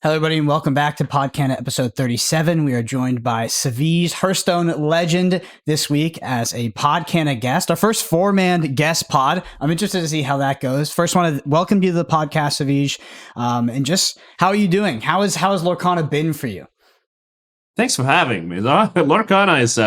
Hello, everybody, and welcome back to Podcana episode 37. We are joined by Savjz, Hearthstone legend, this week as a Podcana guest, our first four-man guest pod. I'm interested to see how that goes. First, want to welcome you to the podcast, Savjz, and just how are you doing? How has Lorcana been for you? Thanks for having me. Lorcana is,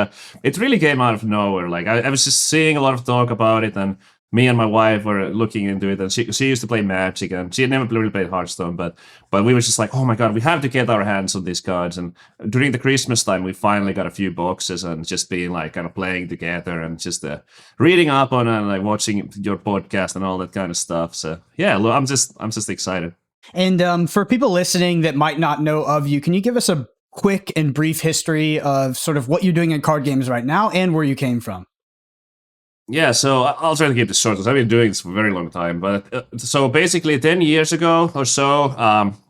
it really came out of nowhere. Like I was just seeing a lot of talk about it, and me and my wife were looking into it, and she used to play Magic, and she had never really played Hearthstone, but we were just like, oh my god, we have to get our hands on these cards. And during the Christmas time, we finally got a few boxes, and just being like kind of playing together and just reading up on it, and like watching your podcast and all that kind of stuff. So yeah, I'm just excited. And for people listening that might not know of you, can you give us a quick and brief history of sort of what you're doing in card games right now and where you came from? Yeah, so I'll try to keep this short because I've been doing this for a very long time. But so basically 10 years ago or so,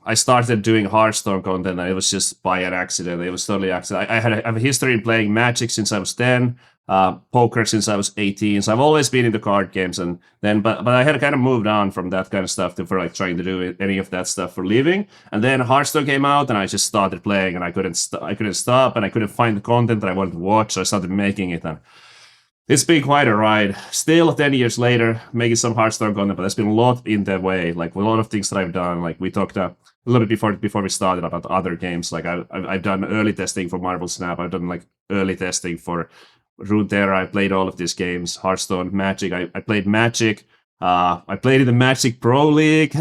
I started doing Hearthstone content, and it was just by an accident. It was totally accident. I have a history in playing Magic since I was 10, poker since I was 18. So I've always been into card games, and then but I had kind of moved on from that kind of stuff for like trying to do any of that stuff for living. And then Hearthstone came out, and I just started playing, and I couldn't stop, and I couldn't find the content that I wanted to watch. So I started making it, and it's been quite a ride. Still, 10 years later, making some Hearthstone content, but there's been a lot in the way. Like a lot of things that I've done. Like we talked a little bit before we started about other games. Like I've done early testing for Marvel Snap. I've done like early testing for Runeterra. I played all of these games. Hearthstone, Magic. I played Magic. I played in the Magic Pro League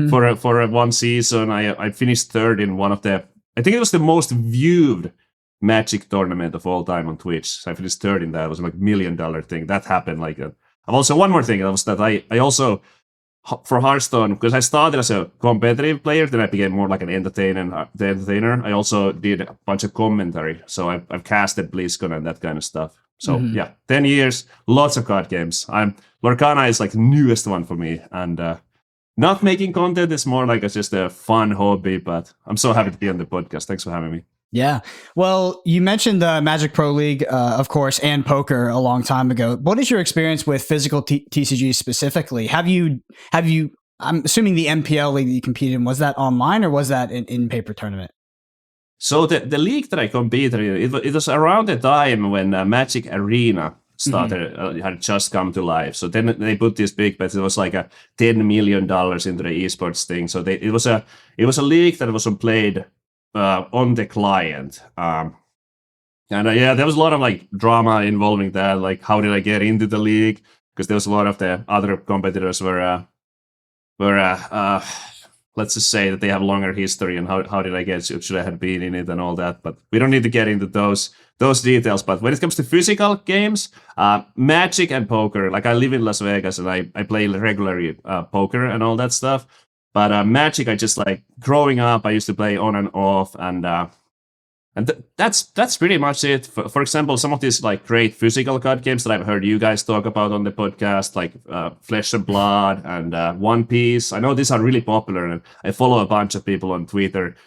for one season. I finished third in one of the. I think it was the most viewed Magic tournament of all time on Twitch. So I finished third in that. It was like $1 million thing. That happened like that. I've also one more thing. That was that I also for Hearthstone, because I started as a competitive player, then I became more like an entertainer. I also did a bunch of commentary. So I've casted BlizzCon and that kind of stuff. So yeah, 10 years, lots of card games. Lorcana is like the newest one for me, and not making content is more like just a fun hobby. But I'm so happy to be on the podcast. Thanks for having me. Yeah. Well, you mentioned the Magic Pro League, of course, and poker a long time ago. What is your experience with physical TCGs specifically? Have you, I'm assuming the MPL league that you competed in, was that online or was that an in-paper tournament? So the league that I competed in, it was around the time when Magic Arena started, had just come to life. So then they put this big bets. It was like a $10 million into the esports thing. So it was a league that was played on the client. And yeah, there was a lot of like drama involving that. Like, how did I get into the league? Because there was a lot of the other competitors were let's just say that they have longer history, and how did I get, should I have been in it and all that. But we don't need to get into those details. But when it comes to physical games, Magic and poker, like I live in Las Vegas and I play regularly poker and all that stuff. But Magic, I just like growing up, I used to play on and off, and that's pretty much it. For example, some of these like great physical card games that I've heard you guys talk about on the podcast, like Flesh and Blood and One Piece. I know these are really popular, and I follow a bunch of people on Twitter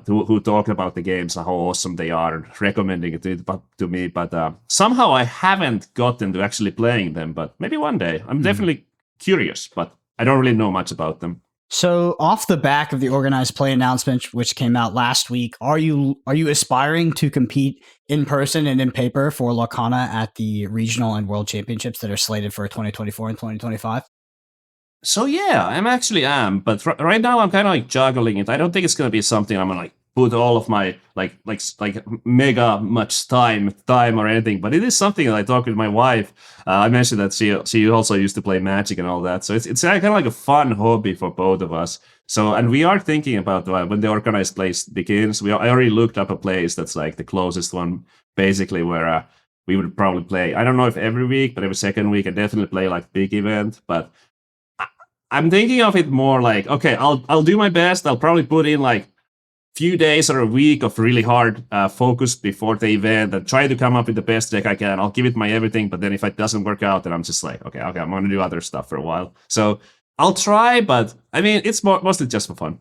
who talk about the games and how awesome they are, and recommending it to me. But somehow I haven't gotten to actually playing them. But maybe one day. I'm definitely curious, but I don't really know much about them. So off the back of the organized play announcement, which came out last week, are you aspiring to compete in person and in paper for Lorcana at the regional and world championships that are slated for 2024 and 2025? So yeah, I am, but right now I'm kind of like juggling it. I don't think it's gonna be something I'm gonna like put all of my like mega much time or anything. But it is something that I talked with my wife. I mentioned that she also used to play Magic and all that. So it's kind of like a fun hobby for both of us. So, and we are thinking about when the organized play begins. I already looked up a place that's like the closest one, basically, where we would probably play. I don't know if every week, but every second week, I definitely play like big event. But I'm thinking of it more like, okay, I'll do my best. I'll probably put in like few days or a week of really hard focus before the event and try to come up with the best deck I can. I'll give it my everything, but then if it doesn't work out, then I'm just like, okay, I'm going to do other stuff for a while. So I'll try, but I mean, it's mostly just for fun.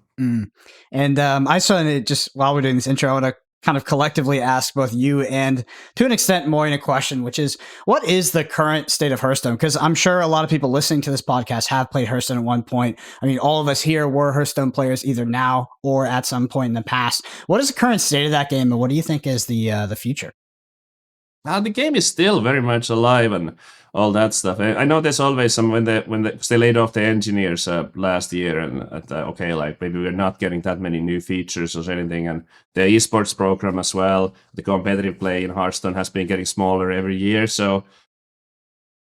And I saw it just while we're doing this intro, I want to kind of collectively ask both you and, to an extent, Moyen a question, which is, what is the current state of Hearthstone? Because I'm sure a lot of people listening to this podcast have played Hearthstone at one point. I mean, all of us here were Hearthstone players either now or at some point in the past. What is the current state of that game, and what do you think is the future? The game is still very much alive and all that stuff. I know there's always some when they laid off the engineers last year, and okay, like maybe we're not getting that many new features or anything, and the esports program as well. The competitive play in Hearthstone has been getting smaller every year, so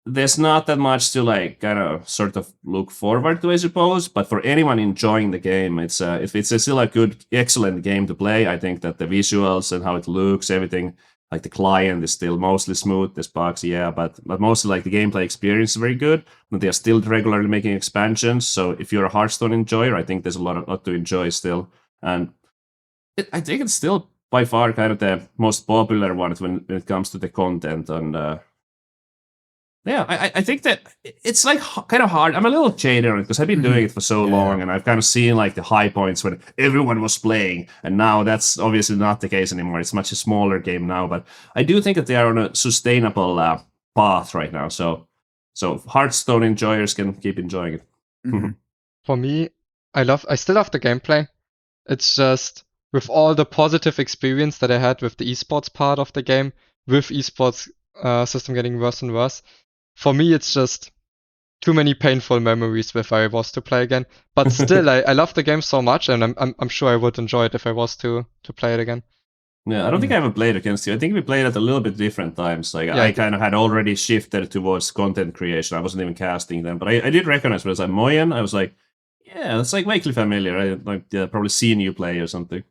there's not that much to like kind of sort of look forward to, I suppose. But for anyone enjoying the game, it's if it's still a good, excellent game to play. I think that the visuals and how it looks, everything. Like the client is still mostly smooth, there's bugs, yeah, but mostly like the gameplay experience is very good. But they are still regularly making expansions. So if you're a Hearthstone enjoyer, I think there's a lot to enjoy still. And I think it's still by far kind of the most popular one when it comes to the content. And I think that it's like kind of hard. I'm a little jaded on it because I've been doing it for so long, and I've kind of seen like the high points when everyone was playing, and now that's obviously not the case anymore. It's much a smaller game now, but I do think that they are on a sustainable path right now. So Hearthstone enjoyers can keep enjoying it. For me, I still love the gameplay. It's just with all the positive experience that I had with the esports part of the game, with esports system getting worse and worse. For me, it's just too many painful memories if I was to play again. But still, I love the game so much, and I'm sure I would enjoy it if I was to play it again. Yeah, I don't think I ever played against you. I think we played at a little bit different times. Like I kind of had already shifted towards content creation. I wasn't even casting them, but I did recognize when I was like Moyen. I was like, yeah, that's like vaguely familiar. I like probably seen you play or something.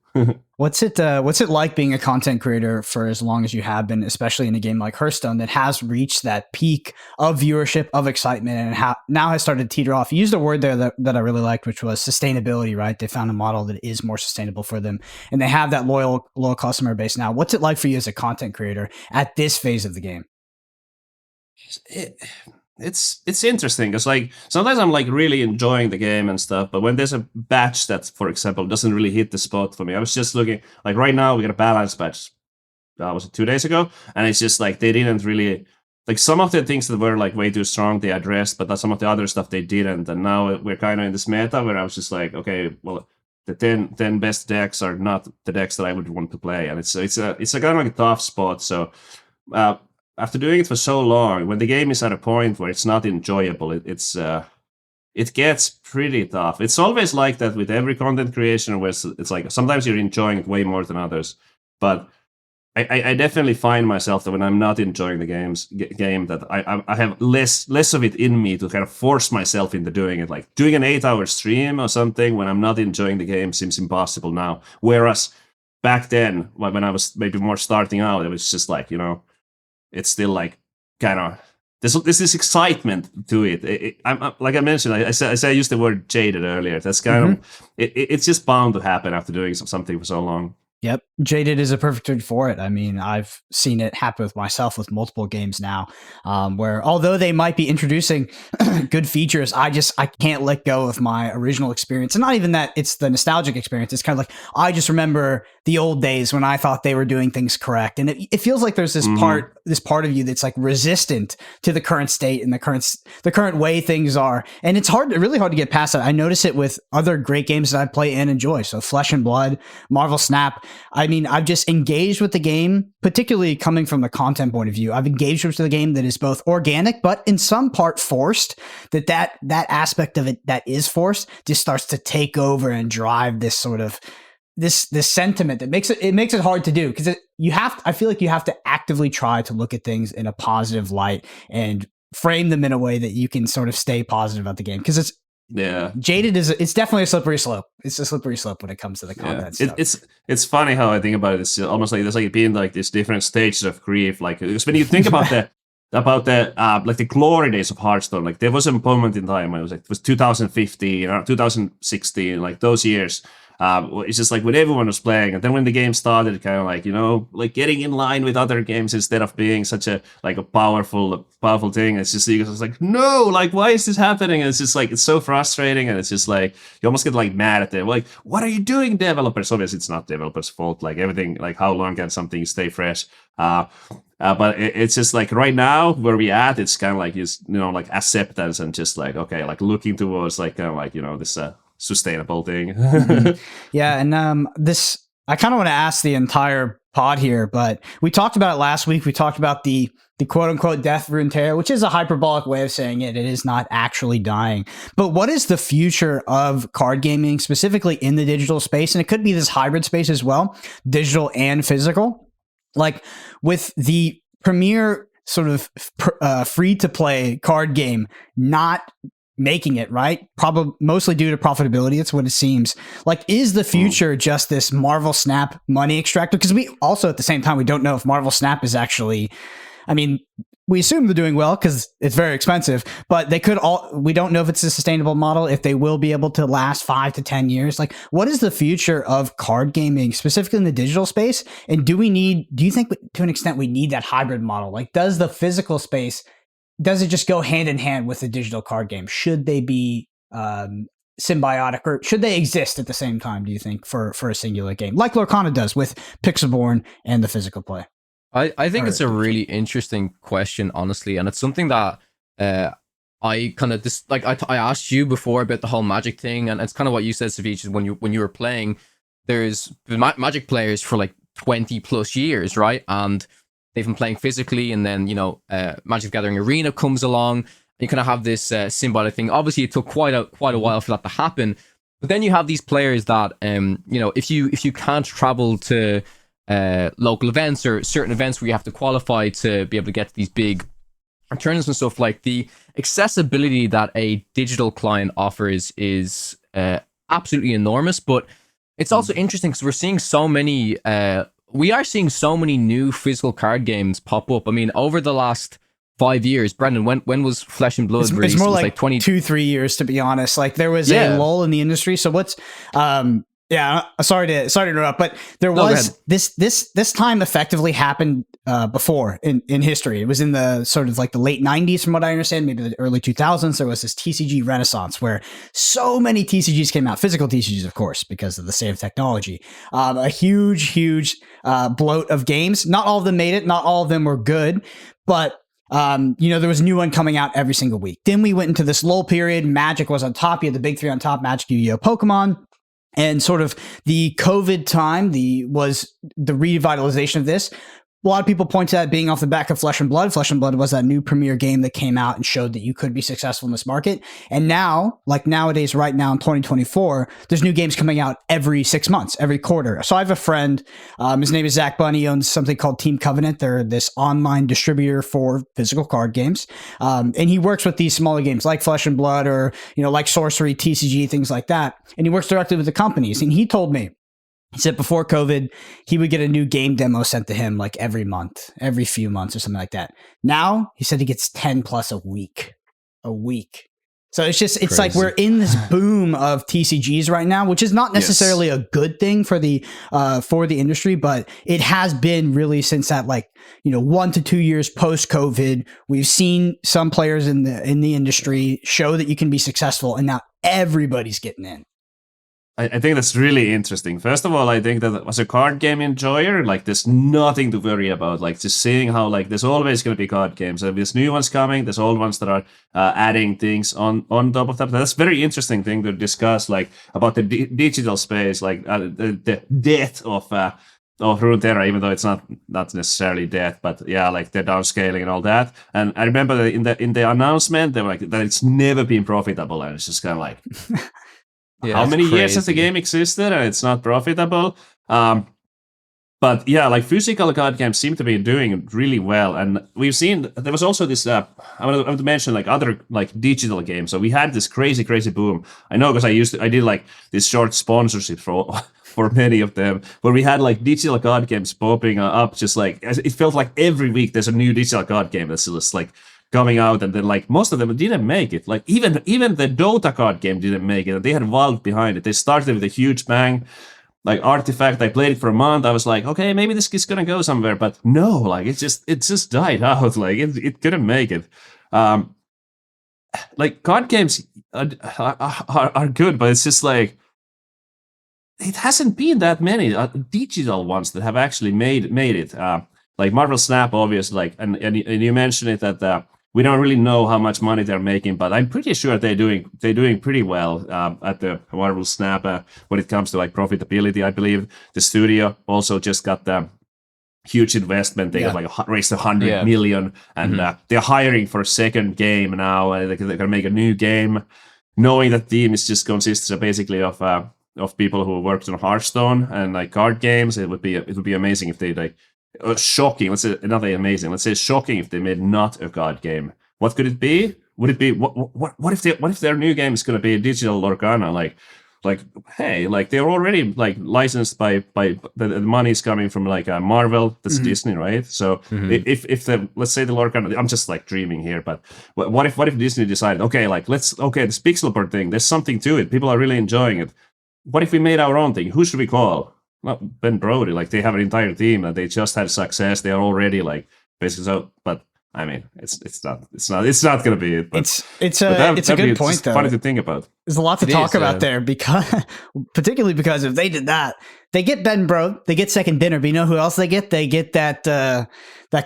What's it like being a content creator for as long as you have been, especially in a game like Hearthstone that has reached that peak of viewership, of excitement, and now has started to teeter off? You used a word there that I really liked, which was sustainability, right? They found a model that is more sustainable for them, and they have that loyal customer base now. What's it like for you as a content creator at this phase of the game? It's interesting because like sometimes I'm like really enjoying the game and stuff, but when there's a batch that, for example, doesn't really hit the spot for me, I was just looking like right now we got a balance batch. Was it 2 days ago? And it's just like they didn't really like some of the things that were like way too strong they addressed, but some of the other stuff they didn't. And now we're kind of in this meta where I was just like, okay, well, the 10 best decks are not the decks that I would want to play, and it's a kind of like a tough spot. So. After doing it for so long, when the game is at a point where it's not enjoyable, it gets pretty tough. It's always like that with every content creation, where it's like sometimes you're enjoying it way more than others. But I definitely find myself that when I'm not enjoying the game, that I have less of it in me to kind of force myself into doing it. Like doing an 8-hour stream or something when I'm not enjoying the game seems impossible now. Whereas back then, when I was maybe more starting out, it was just like, it's still like kind of there's this excitement to it. I'm like I mentioned, I used the word jaded earlier. That's kind of it's just bound to happen after doing something for so long. Yep. Jaded is a perfect word for it. I mean, I've seen it happen with myself with multiple games now, where although they might be introducing good features, I can't let go of my original experience. And not even that it's the nostalgic experience. It's kind of like, I just remember the old days when I thought they were doing things correct. And it feels like there's this part of you that's like resistant to the current state and the current way things are. And it's really hard to get past that. I notice it with other great games that I play and enjoy. So Flesh and Blood, Marvel Snap. I mean, I've just engaged with the game, particularly coming from the content point of view. I've engaged with the game that is both organic, but in some part forced. That aspect of it that is forced just starts to take over and drive this sort of this sentiment that makes it hard to do, because I feel like you have to actively try to look at things in a positive light and frame them in a way that you can sort of stay positive about the game, because jaded it's definitely a slippery slope. It's a slippery slope when it comes to the content stuff. It's funny how I think about it. It's almost like there's like being like these different stages of grief. Like because when you think about like the glory days of Hearthstone, like there was a moment in time when it was 2015 or 2016, like those years It's just like when everyone was playing, and then when the game started, kind of like, you know, like getting in line with other games instead of being such a like a powerful thing. It's just like, no, like why is this happening? And it's just like it's so frustrating, and it's just like you almost get like mad at them, like what are you doing, developers? Obviously, it's not developers' fault. Like everything, like how long can something stay fresh? But it's just like right now where we at, it's kind of like just, you know, like acceptance and just like, okay, like looking towards like kind of like, you know, this sustainable thing. Yeah, and this I kind of want to ask the entire pod here, but we talked about it last week. We talked about the quote unquote death rune terror, which is a hyperbolic way of saying it. It is not actually dying. But what is the future of card gaming, specifically in the digital space? And it could be this hybrid space as well, digital and physical. Like with the premier sort of free to play card game not making it, right? Probably mostly due to profitability. It's what it seems. Like, is the future just this Marvel Snap money extractor? Because we also at the same time, we don't know if Marvel Snap is actually, I mean, we assume they're doing well because it's very expensive, but they could we don't know if it's a sustainable model, if they will be able to last 5 to 10 years. Like, what is the future of card gaming, specifically in the digital space? And do you think to an extent we need that hybrid model? Like, does the physical space, does it just go hand in hand with the digital card game? Should they be symbiotic, or should they exist at the same time, do you think, for a singular game? Like Lorcana does with Pixelborn and the physical play. I think it's a really interesting question, honestly, and it's something that I kind of I asked you before about the whole Magic thing, and it's kind of what you said, Savjz, is when you were playing, there's been Magic players for like 20 plus years, right? And they've been playing physically, and then, you know, Magic the Gathering Arena comes along, and you kind of have this symbiotic thing. Obviously, it took quite a while for that to happen, but then you have these players that, you know, if you can't travel to local events or certain events where you have to qualify to be able to get to these big tournaments and stuff, like the accessibility that a digital client offers is absolutely enormous. But it's also interesting because we're seeing so many new physical card games pop up. I mean, over the last 5 years, Brendan, when was Flesh and Blood released? It's more like 2-3 years, to be honest. Like, there was a lull in the industry. So what's yeah, sorry to interrupt, but there was this time effectively happened before in history. It was in the sort of like the late 90s, from what I understand, maybe the early 2000s. There was this TCG renaissance where so many TCGs came out, physical TCGs, of course, because of the state of technology. A huge bloat of games. Not all of them made it. Not all of them were good, but you know, there was a new one coming out every single week. Then we went into this lull period. Magic was on top. You had the big three on top: Magic, Yu-Gi-Oh, Pokemon. And sort of the COVID time, was the revitalization of this. A lot of people point to that being off the back of Flesh and Blood. Flesh and Blood was that new premier game that came out and showed that you could be successful in this market. And now, like nowadays, right now in 2024, there's new games coming out every 6 months, every quarter. So I have a friend, his name is Zach Bunny, owns something called Team Covenant. They're this online distributor for physical card games. And he works with these smaller games like Flesh and Blood, or, you know, like Sorcery, TCG, things like that. And he works directly with the companies. And he told me, he said before COVID, he would get a new game demo sent to him like every month, every few months or something like that. Now, he said he gets 10 plus a week. So it's like we're in this boom of TCGs right now, which is not necessarily a good thing for the industry, but it has been really since that, like, you know, 1 to 2 years post COVID. We've seen some players in the industry show that you can be successful, and now everybody's getting in. I think that's really interesting. First of all, I think that as a card game enjoyer, like, there's nothing to worry about. Like, just seeing how, like, there's always going to be card games. There's new ones coming. There's old ones that are adding things on top of that. That's a very interesting thing to discuss, like, about the digital space, like the death of Runeterra, even though it's not necessarily death, but yeah, like the downscaling and all that. And I remember that in the announcement, they were like that it's never been profitable, and it's just kind of like. Yeah, how many years has the game existed and it's not profitable? But yeah, like physical card games seem to be doing really well. And we've seen, there was also this, I want to mention like other like digital games. So we had this crazy boom. I know because I did like this short sponsorship for many of them, where we had like digital card games popping up, just like, it felt like every week there's a new digital card game that's just like coming out, and then like most of them didn't make it. Like even the Dota card game didn't make it. They had Valve behind it. They started with a huge bang. Like Artifact, I played it for a month. I was like, okay, maybe this is gonna go somewhere, but no, like it just died out. Like it couldn't make it. Like card games are good, but it's just like it hasn't been that many digital ones that have actually made it. Like Marvel Snap, obviously, like and you mentioned it that we don't really know how much money they're making, but I'm pretty sure they're doing pretty well at the Marvel Snap when it comes to like profitability. I believe the studio also just got the huge investment. They got like raised 100 million, and they're hiring for a second game now. They're gonna make a new game, knowing that team is just consists basically of people who worked on Hearthstone and like card games. It would be amazing if they like. Shocking. Let's say another amazing. Let's say shocking if they made not a card game. What could it be? Would it be what if their new game is going to be a digital Lorcana? Like hey, like they're already like licensed by the money's coming from like Marvel. That's Disney, right? So if the let's say the Lorcana, I'm just like dreaming here, but what if Disney decided this pixel board thing, there's something to it. People are really enjoying it. What if we made our own thing? Who should we call? Well, Ben Brody, like they have an entire team and they just had success. They are already like basically so. But I mean, it's not going to be it. But, it's a good point though. Funny to think about. There's a lot to talk about there because, particularly because if they did that, they get Ben Brode, they get Second Dinner. But you know who else they get? They get that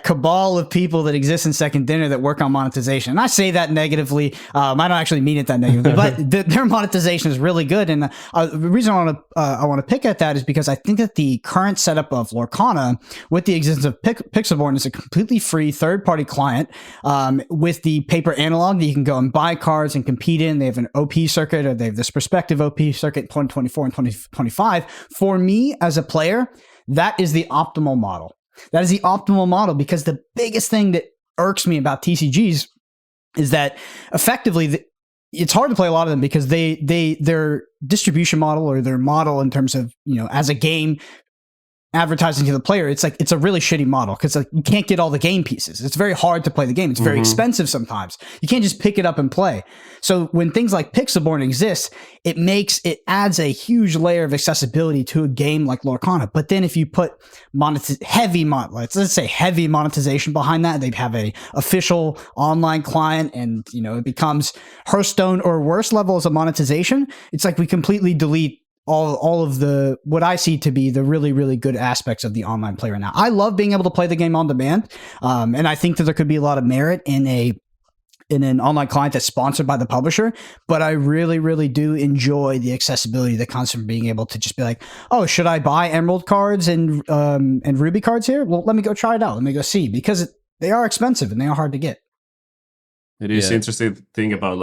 cabal of people that exist in Second Dinner that work on monetization. And I say that negatively. I don't actually mean it that negatively, but their monetization is really good. And the reason I want to pick at that is because I think that the current setup of Lorcana, with the existence of Pixelborn, is a completely free third-party client with the paper analog that you can go and buy cards and compete in. They have an OP circuit, or they have this prospective OP circuit in 2024 and 2025. For me as a player, that is the optimal model. That is the optimal model because the biggest thing that irks me about TCGs is that effectively it's hard to play a lot of them because their distribution model or their model in terms of, as a game advertising to the player, it's a really shitty model because like you can't get all the game pieces. It's very hard to play the game. It's very expensive sometimes. You can't just pick it up and play. So when things like Pixelborn exist, it adds a huge layer of accessibility to a game like Lorcana. But then if you put heavy monetization behind that, they have a official online client, and it becomes Hearthstone or worse levels of monetization. It's like we completely delete all of the what I see to be the really, really good aspects of the online play right now. I love being able to play the game on demand, and I think that there could be a lot of merit in an online client that's sponsored by the publisher. But I really, really do enjoy the accessibility that comes from being able to just be like, oh, should I buy Emerald cards and Ruby cards here? Well, let me go try it out. Let me go see, because they are expensive and they are hard to get. It is interesting to think about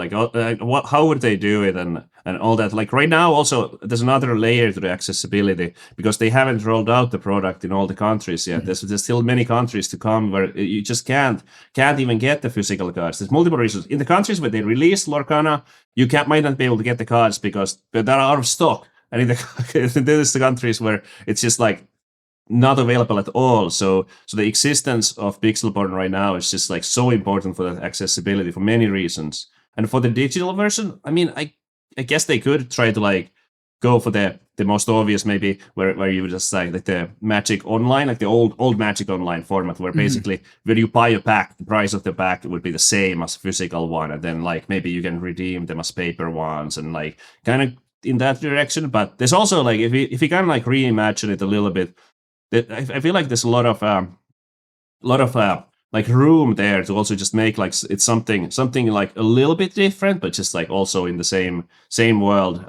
how would they do it and all that. Like right now, also there's another layer to the accessibility because they haven't rolled out the product in all the countries yet. There's still many countries to come where you just can't even get the physical cards. There's multiple reasons. In the countries where they released Lorcana, you might not be able to get the cards because they're out of stock. And in the countries where it's just like not available at all. So the existence of Pixelborn right now is just like so important for that accessibility for many reasons. And for the digital version, I mean, I guess they could try to like go for the most obvious, maybe where you would just like the Magic Online, like the old Magic Online format, where basically when you buy a pack, the price of the pack would be the same as physical one, and then like maybe you can redeem them as paper ones and like kind of in that direction. But there's also like if you kind of like reimagine it a little bit, I feel like there's a lot of like room there to also just make like it's something like a little bit different, but just like also in the same world.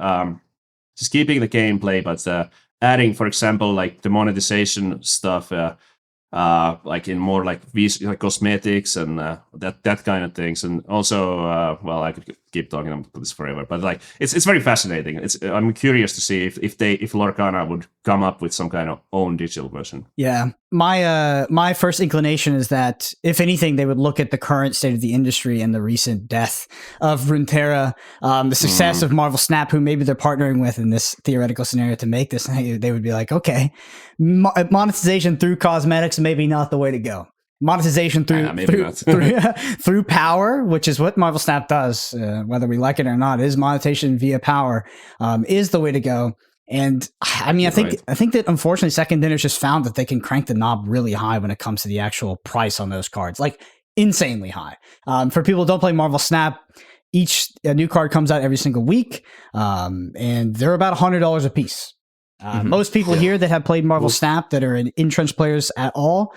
Just keeping the gameplay, but adding, for example, like the monetization stuff, like in more like cosmetics and that kind of things, and also well, I could keep talking about this forever, but like it's very fascinating. I'm curious to see if Lorcana would come up with some kind of own digital version. Yeah, my first inclination is that if anything, they would look at the current state of the industry and the recent death of Runeterra, the success of Marvel Snap, who maybe they're partnering with in this theoretical scenario to make this. They would be like, okay, monetization through cosmetics maybe not the way to go. monetization maybe through power, which is what Marvel Snap does, whether we like it or not, is monetization via power, is the way to go. And I mean, I think that unfortunately Second Dinner's just found that they can crank the knob really high when it comes to the actual price on those cards, like insanely high. For people who don't play Marvel Snap, a new card comes out every single week, and they're about $100 a piece. Most people here that have played Marvel Snap that are entrenched players at all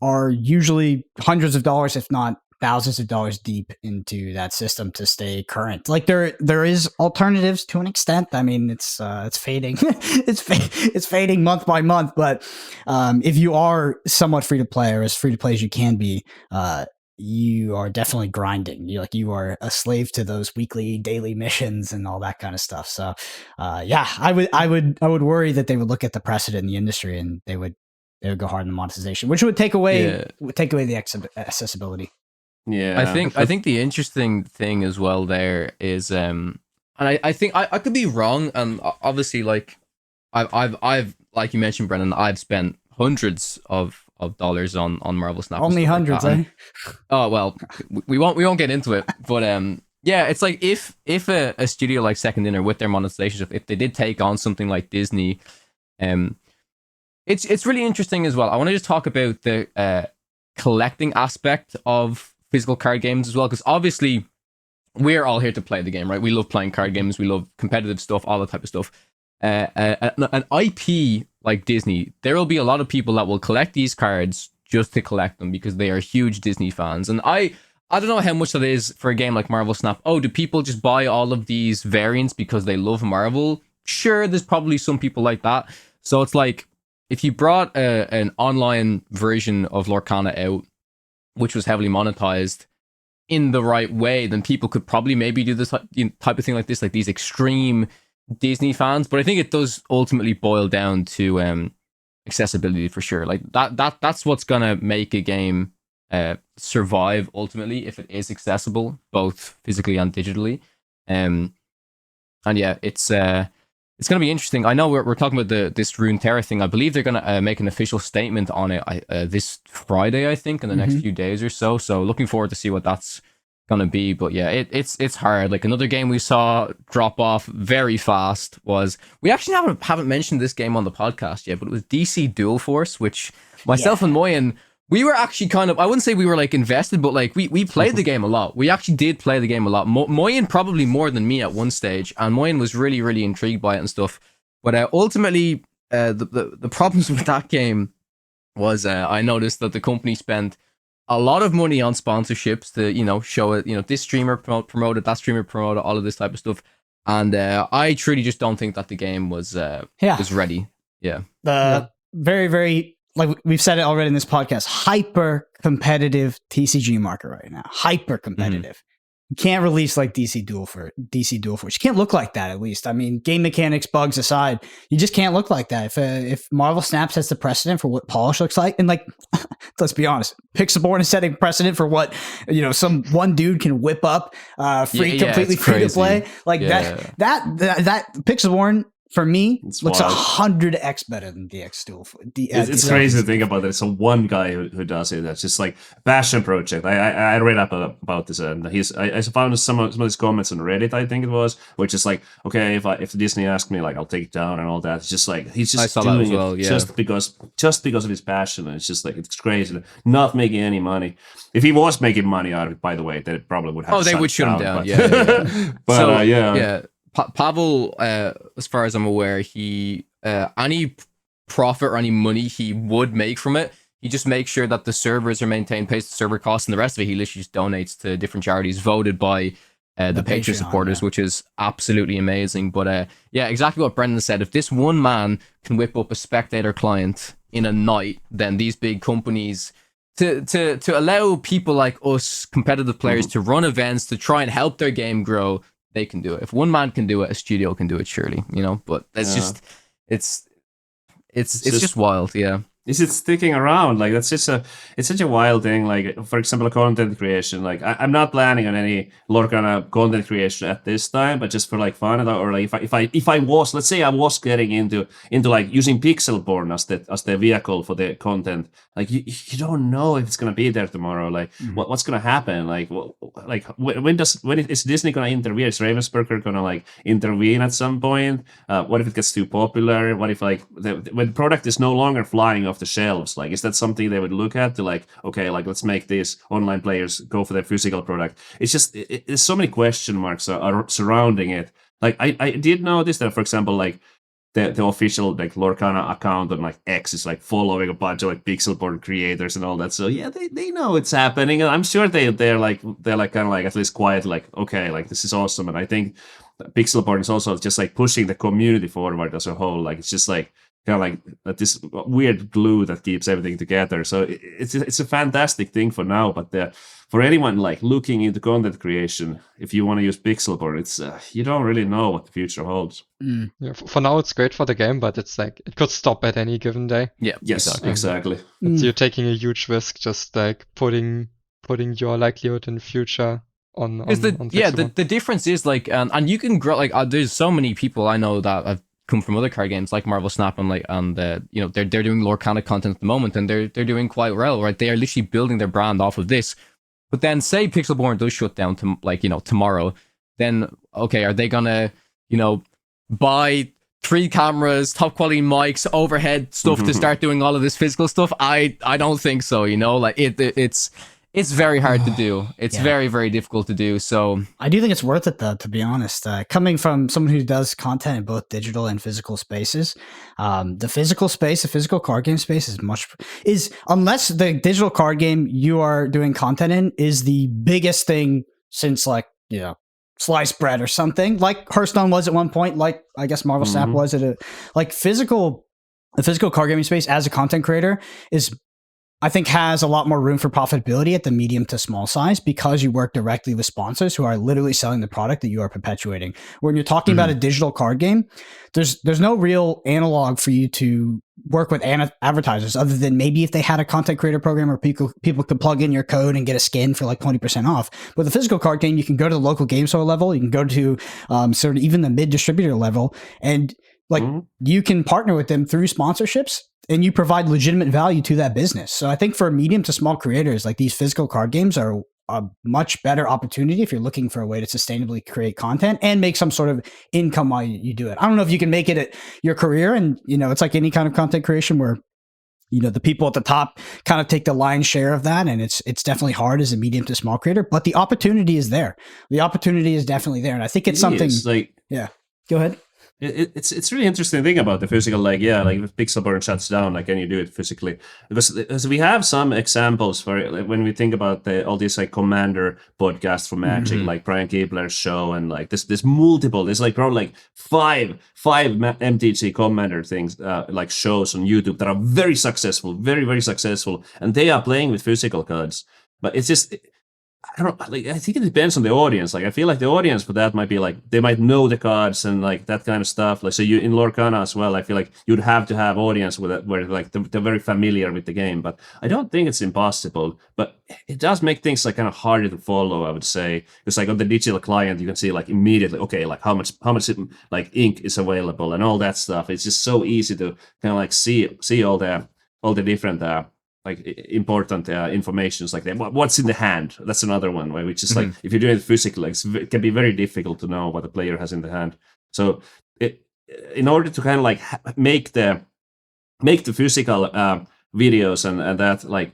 are usually hundreds of dollars, if not thousands of dollars deep into that system to stay current. Like there is alternatives to an extent. I mean, it's fading, it's fading month by month. But if you are somewhat free to play, or as free to play as you can be, you are definitely grinding. You are a slave to those weekly, daily missions and all that kind of stuff. So, I would worry that they would look at the precedent in the industry and they would go hard on the monetization, which would take away the accessibility. Yeah, I think the interesting thing as well there is, and I think I could be wrong, and obviously, like I've like you mentioned, Brennan, I've spent hundreds of dollars on Marvel Snap. Only hundreds, eh? Oh well, we won't get into it, but yeah, it's like if a studio like Second Dinner with their monetization, if they did take on something like Disney, it's really interesting as well. I want to just talk about the collecting aspect of physical card games as well, because obviously we're all here to play the game, right? We love playing card games, we love competitive stuff, all that type of stuff. An IP like Disney, there will be a lot of people that will collect these cards just to collect them because they are huge Disney fans. And I don't know how much that is for a game like Marvel Snap. Oh, do people just buy all of these variants because they love Marvel? Sure, there's probably some people like that. So it's like, if you brought an online version of Lorcana out, which was heavily monetized in the right way, then people could probably maybe do this type of thing like this, like these extreme Disney fans. But I think it does ultimately boil down to accessibility for sure. Like that's what's gonna make a game survive ultimately, if it is accessible both physically and digitally. And yeah, it's going to be interesting. I know we're talking about this Runeterra thing. I believe they're going to make an official statement on it this Friday, I think, in the next few days or so. So looking forward to see what that's going to be. But yeah, it's hard. Like another game we saw drop off very fast was, we actually haven't mentioned this game on the podcast yet, but it was DC Dual Force, which myself and Moyen, we were actually kind of, I wouldn't say we were like invested, but like we played the game a lot. We actually did play the game a lot. Moyen probably more than me at one stage, and Moyen was really, really intrigued by it and stuff. But ultimately, the problems with that game was I noticed that the company spent a lot of money on sponsorships to, show it, this streamer promoted, that streamer promoted, all of this type of stuff. And I truly just don't think that the game was ready. Yeah. Very, very, like we've said it already in this podcast, hyper competitive TCG market right now. Hyper competitive. You can't release like DC Dual Force. You can't look like that, at least. I mean, game mechanics, bugs aside, you just can't look like that. If Marvel Snap sets the precedent for what polish looks like, and like, let's be honest, Pixelborn is setting precedent for what, some one dude can whip up completely free to play. Like that Pixelborn, for me, looks 100x better than DX Dual. It's crazy to think about it. So one guy who does it, that's just like passion project. I read up about this, and I found some of his comments on Reddit, I think it was, which is like, okay, if Disney asked me, like, I'll take it down and all that. It's just like he's just doing it just because of his passion. And it's just like, it's crazy, not making any money. If he was making money out of it, by the way, they probably would have. Oh, they would shut him down. But so, yeah. Pavel, as far as I'm aware, he any profit or any money he would make from it, he just makes sure that the servers are maintained, pays the server costs, and the rest of it he literally just donates to different charities voted by the Patreon supporters, which is absolutely amazing. But yeah, exactly what Brendan said. If this one man can whip up a spectator client in a night, then these big companies, to allow people like us, competitive players, to run events to try and help their game grow, they can do it. If one man can do it, a studio can do it, surely, But it's just, it's just wild, yeah. is it sticking around? Like it's such a wild thing. Like for example, content creation. Like I'm not planning on any Lorcana content creation at this time, but just for like fun, or like if I was, let's say I was getting into like using Pixelborn as the vehicle for the content. Like you don't know if it's gonna be there tomorrow. Like what's gonna happen? Like when is Disney gonna intervene? Is Ravensburger gonna like intervene at some point? What if it gets too popular? What if like when the product is no longer flying off the shelves? Like is that something they would look at to like, okay, like let's make these online players go for their physical product? It's just there's so many question marks are surrounding it. Like I did notice that, for example, like the official like Lorcana account on like X is like following a bunch of like Pixelborn creators and all that. So yeah, they know it's happening, and I'm sure they're like kind of like at least quiet, like okay, like this is awesome. And I think Pixelborn is also just like pushing the community forward as a whole. Like it's just like kind of like this weird glue that keeps everything together. So it's a fantastic thing for now, but for anyone like looking into content creation, if you want to use Pixelborn, it's you don't really know what the future holds. Yeah, for now it's great for the game, but it's like it could stop at any given day. Yeah. Yes, exactly. You're taking a huge risk, just like putting your likelihood in the future on the difference is like and you can grow like there's so many people I know that have come from other card games like Marvel Snap and like you know they're doing Lorcana content at the moment, and they're doing quite well, right? They are literally building their brand off of this. But then say Pixelborn does shut down to like, you know, tomorrow, then okay, are they gonna, you know, buy 3 cameras, top quality mics, overhead stuff to start doing all of this physical stuff? I don't think so, you know, like it's very hard to do. It's very, very difficult to do. So I do think it's worth it, though, to be honest. Coming from someone who does content in both digital and physical spaces, the physical space, the physical card game space is unless the digital card game you are doing content in is the biggest thing since like, you know, sliced bread or something, like Hearthstone was at one point, like I guess Marvel Snap was at the physical card gaming space as a content creator I think has a lot more room for profitability at the medium to small size because you work directly with sponsors who are literally selling the product that you are perpetuating. When you're talking about a digital card game, there's no real analog for you to work with advertisers other than maybe if they had a content creator program where people could plug in your code and get a skin for like 20% off. With a physical card game, you can go to the local game store level, you can go to sort of even the mid distributor level, and like you can partner with them through sponsorships and you provide legitimate value to that business. So I think for medium to small creators, like these physical card games are a much better opportunity if you're looking for a way to sustainably create content and make some sort of income while you do it. I don't know if you can make it your career, and you know, it's like any kind of content creation where, you know, the people at the top kind of take the lion's share of that, and it's definitely hard as a medium to small creator, but the opportunity is there. The opportunity is definitely there, and I think it's something. Yeah, go ahead. It's really interesting thing about the physical, like if Pixelborn shuts down, like can you do it physically? Because we have some examples for it, like when we think about all these like Commander podcasts for Magic, like Brian Keebler's show, and like there's multiple, there's like probably like five MTG Commander things like shows on YouTube that are very successful, very, very successful, and they are playing with physical cards. But it's just, I don't know, like I think it depends on the audience. Like I feel like the audience for that might be like they might know the cards and like that kind of stuff. Like so you in Lorcana as well, I feel like you'd have to have audience with it where like they're very familiar with the game. But I don't think it's impossible. But it does make things like kind of harder to follow, I would say. Because like on the digital client you can see like immediately, okay, like how much like ink is available and all that stuff. It's just so easy to kind of like see all the different like important informations like that. What's in the hand? That's another one, right? Which is like if you're doing it physically, like, it can be very difficult to know what the player has in the hand. So in order to kind of like make the physical videos and that like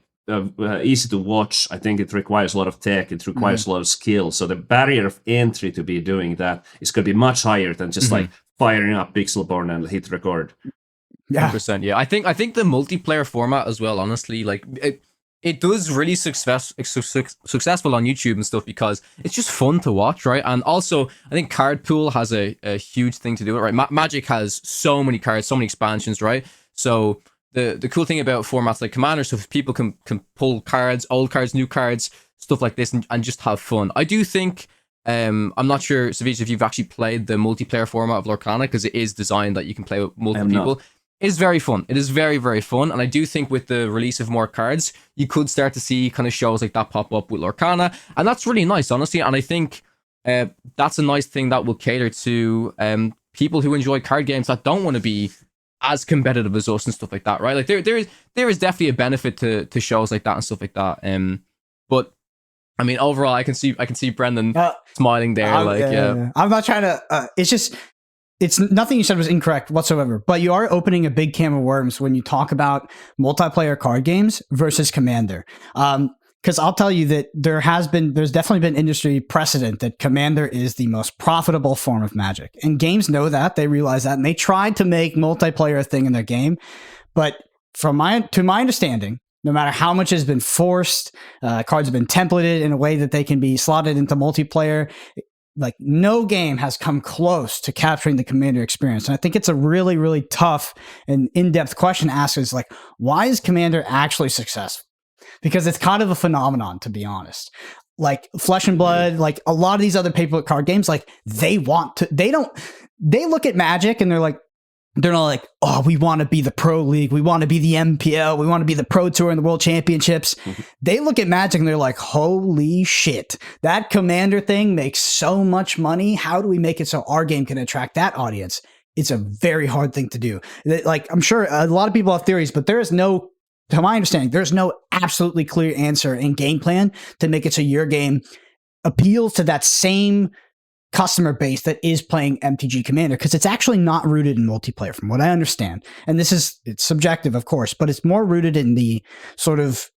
easy to watch, I think it requires a lot of tech. It requires a lot of skill. So the barrier of entry to be doing that is going to be much higher than just like firing up Pixelborn and hit record. Yeah, 100%. Yeah, I think the multiplayer format as well. Honestly, like it does really successful on YouTube and stuff because it's just fun to watch, right? And also, I think card pool has a huge thing to do with it, right? Magic has so many cards, so many expansions, right? So the cool thing about formats like Commander, so if people can pull cards, old cards, new cards, stuff like this, and just have fun. I do think. I'm not sure, Savjz, if you've actually played the multiplayer format of Lorcana because it is designed that you can play with multiple people. is very fun. It is very, very fun. And I do think with the release of more cards, you could start to see kind of shows like that pop up with Lorcana. And that's really nice, honestly. And I think that's a nice thing that will cater to people who enjoy card games that don't want to be as competitive as us and stuff like that, right? Like there is definitely a benefit to shows like that and stuff like that. But I mean, overall, I can see Brendan smiling there. I'm not trying to. It's nothing you said was incorrect whatsoever. But you are opening a big can of worms when you talk about multiplayer card games versus Commander. Because I'll tell you that there's definitely been industry precedent that Commander is the most profitable form of Magic, and games know that, they realize that, and they tried to make multiplayer a thing in their game. But to my understanding, no matter how much has been forced, cards have been templated in a way that they can be slotted into multiplayer. Like, no game has come close to capturing the Commander experience. And I think it's a really, really tough and in-depth question to ask, is like, why is Commander actually successful? Because it's kind of a phenomenon, to be honest. Like Flesh and Blood, like a lot of these other paper card games, like they look at Magic and they're not like, oh, we want to be the Pro League, we want to be the MPL, we want to be the Pro Tour and the World Championships. They look at Magic and they're like, holy shit, that Commander thing makes so much money. How do we make it so our game can attract that audience? It's a very hard thing to do. Like, I'm sure a lot of people have theories, but to my understanding, there's no absolutely clear answer and game plan to make it so your game appeals to that same customer base that is playing MTG Commander, because it's actually not rooted in multiplayer from what I understand. And it's subjective, of course, but it's more rooted in the sort of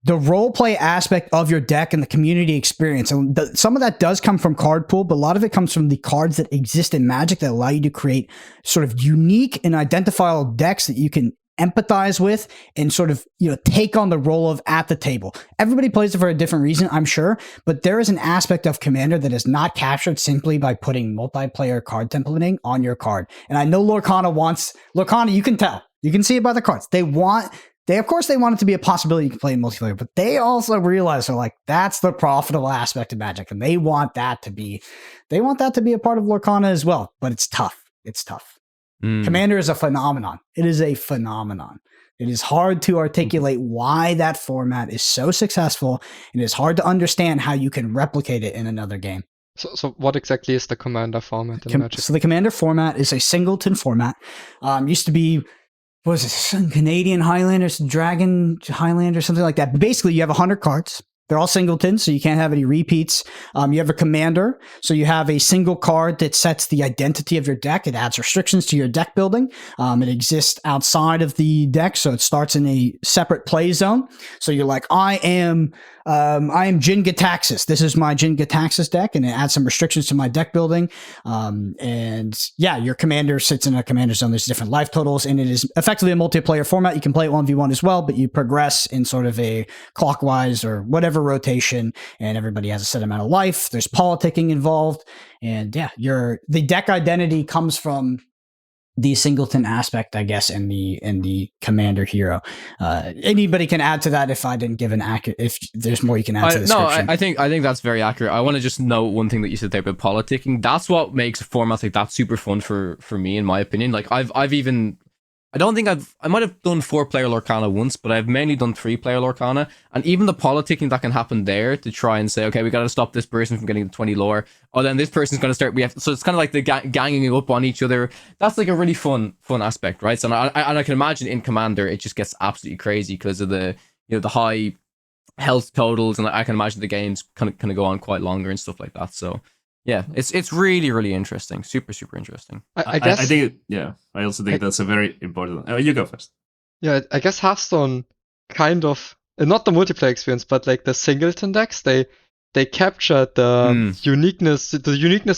the role play aspect of your deck and the community experience. And some of that does come from card pool, but a lot of it comes from the cards that exist in Magic that allow you to create sort of unique and identifiable decks that you can empathize with and sort of, take on the role of at the table. Everybody plays it for a different reason, I'm sure, but there is an aspect of Commander that is not captured simply by putting multiplayer card templating on your card. And I know Lorcana, you can tell. You can see it by the cards. Of course they want it to be a possibility you can play in multiplayer, but they also realize they're like, that's the profitable aspect of Magic, and they want that to be a part of Lorcana as well. But it's tough. Commander is a phenomenon. It is a phenomenon. It is hard to articulate why that format is so successful, and it's hard to understand how you can replicate it in another game. So what exactly is the Commander format in Magic? So the Commander format is a singleton format. Used to be, what was it, some Canadian Highlanders, Dragon Highlander, something like that. But basically, you have 100 cards. They're all singletons, so you can't have any repeats. You have a commander, so you have a single card that sets the identity of your deck. It adds restrictions to your deck building. It exists outside of the deck, so it starts in a separate play zone. So you're like, I am Jin Gitaxis. This is my Jin Gitaxis deck, and it adds some restrictions to my deck building. Your commander sits in a commander zone. There's different life totals, and it is effectively a multiplayer format. You can play it 1v1 as well, but you progress in sort of a clockwise or whatever rotation, and everybody has a set amount of life. There's politicking involved, and the deck identity comes from the singleton aspect, I guess, in the commander hero. Anybody can add to that if I didn't give an accurate. If there's more you can add to the description. I think that's very accurate. I want to just note one thing that you said there about politicking. That's what makes a format like that super fun for me, in my opinion. Like I might have done 4-player Lorcana once, but I've mainly done 3-player Lorcana. And even the politicking that can happen there to try and say, okay, we got to stop this person from getting the 20 lore. Oh, then this person's going to start. So it's kind of like the ganging up on each other. That's like a really fun aspect, right? So I can imagine in Commander, it just gets absolutely crazy because of the high health totals. And I can imagine the games kind of go on quite longer and stuff like that. So yeah, it's really, really interesting. Super, super interesting. I guess. I also think that's a very important. You go first. Yeah, I guess Hearthstone kind of, not the multiplayer experience, but like the singleton decks, they captured the uniqueness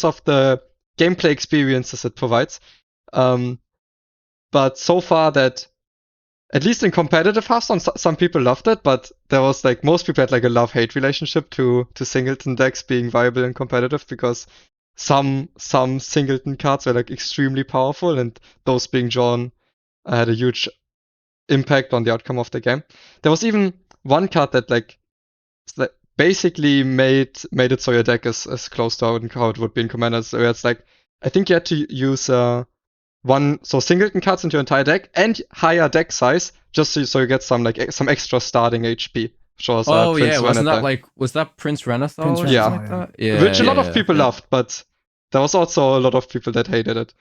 of the gameplay experiences it provides. But so far that, at least in competitive Hearthstone, some people loved it, but there was like, most people had like a love-hate relationship to singleton decks being viable in competitive, because some singleton cards were like extremely powerful, and those being drawn had a huge impact on the outcome of the game. There was even one card that like basically made it so your deck is close to how it would be in Commander. So it's like, I think you had to use singleton cards into your entire deck and higher deck size, just so you get some extra starting HP. Sure, Oh yeah, Prince wasn't Renathal. that was that Prince Renathal? Prince or Renathal, something like that? Yeah, Which a lot of people yeah. loved, but there was also a lot of people that hated it.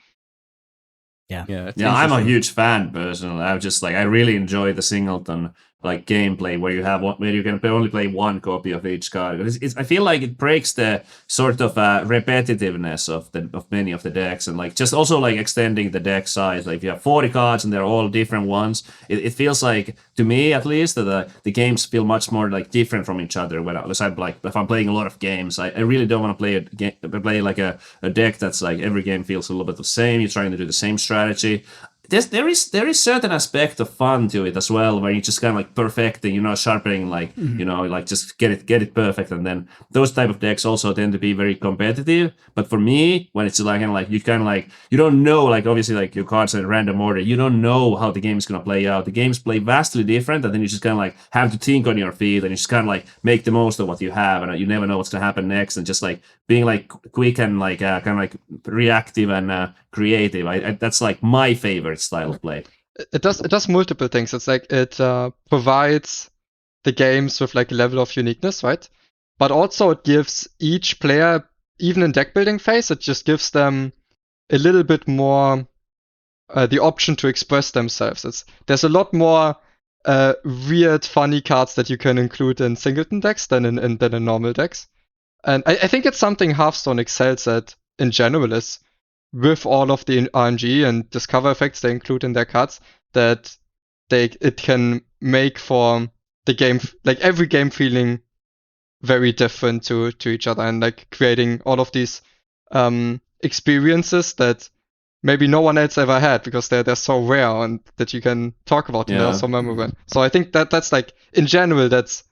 Yeah, it's Yeah, I'm a interesting. huge fan personally. I really enjoy the singleton like gameplay where you can only play one copy of each card. I feel like it breaks the sort of repetitiveness of many of the decks, and like just also like extending the deck size. Like if you have 40 cards and they're all different ones, it feels like, to me at least, that the games feel much more like different from each other. If I'm playing a lot of games, I really don't want to play like a deck that's like every game feels a little bit the same. You're trying to do the same strategy. There is certain aspect of fun to it as well, where you just kind of like perfecting, sharpening, like like just get it perfect, and then those type of decks also tend to be very competitive. But for me, when it's like you don't know, like obviously like your cards are in random order, you don't know how the game is gonna play out. The games play vastly different, and then you just kind of like have to think on your feet, and you just kind of like make the most of what you have, and you never know what's gonna happen next, and just like being like quick and like kind of like reactive and creative. That's like my favorite style of play. It does multiple things. It's like it provides the games with like a level of uniqueness, right? But also it gives each player, even in deck building phase, it just gives them a little bit more the option to express themselves. There's a lot more weird, funny cards that you can include in singleton decks than in normal decks. And I think it's something Hearthstone excels at in general, is with all of the RNG and discover effects they include in their cards, that it can make for the game, like every game, feeling very different to each other, and like creating all of these experiences that maybe no one else ever had, because they're so rare and that you can talk about and they're so memorable. So I think that's like, in general, that's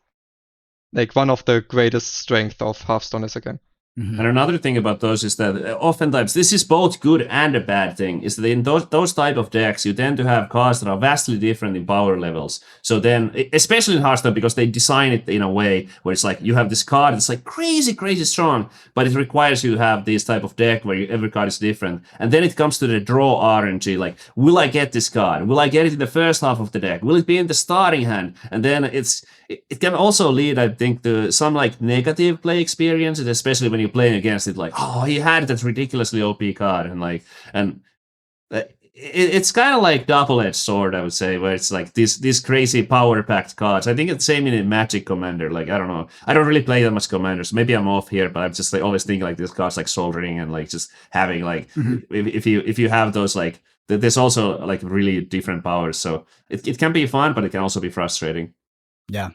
like one of the greatest strengths of Hearthstone as a game. And another thing about those is that oftentimes this is both good and a bad thing, is that in those type of decks you tend to have cards that are vastly different in power levels. So then, especially in Hearthstone, because they design it in a way where it's like you have this card that's like crazy strong, but it requires you to have this type of deck where every card is different. And then it comes to the draw RNG, like, will I get this card? Will I get it in the first half of the deck? Will it be in the starting hand? And then it can also lead, I think, to some like negative play experiences, especially when you're playing against it, like, oh, he had that ridiculously OP card, and it's kind of like double-edged sword, I would say, where it's like these crazy power-packed cards. I think it's the same in Magic Commander. Like, I don't know, I don't really play that much Commanders. Maybe I'm off here, but I'm just like always thinking like these cards like Soul Ring, and like just having like if you have those, like there's also like really different powers. So it can be fun, but it can also be frustrating. Yeah.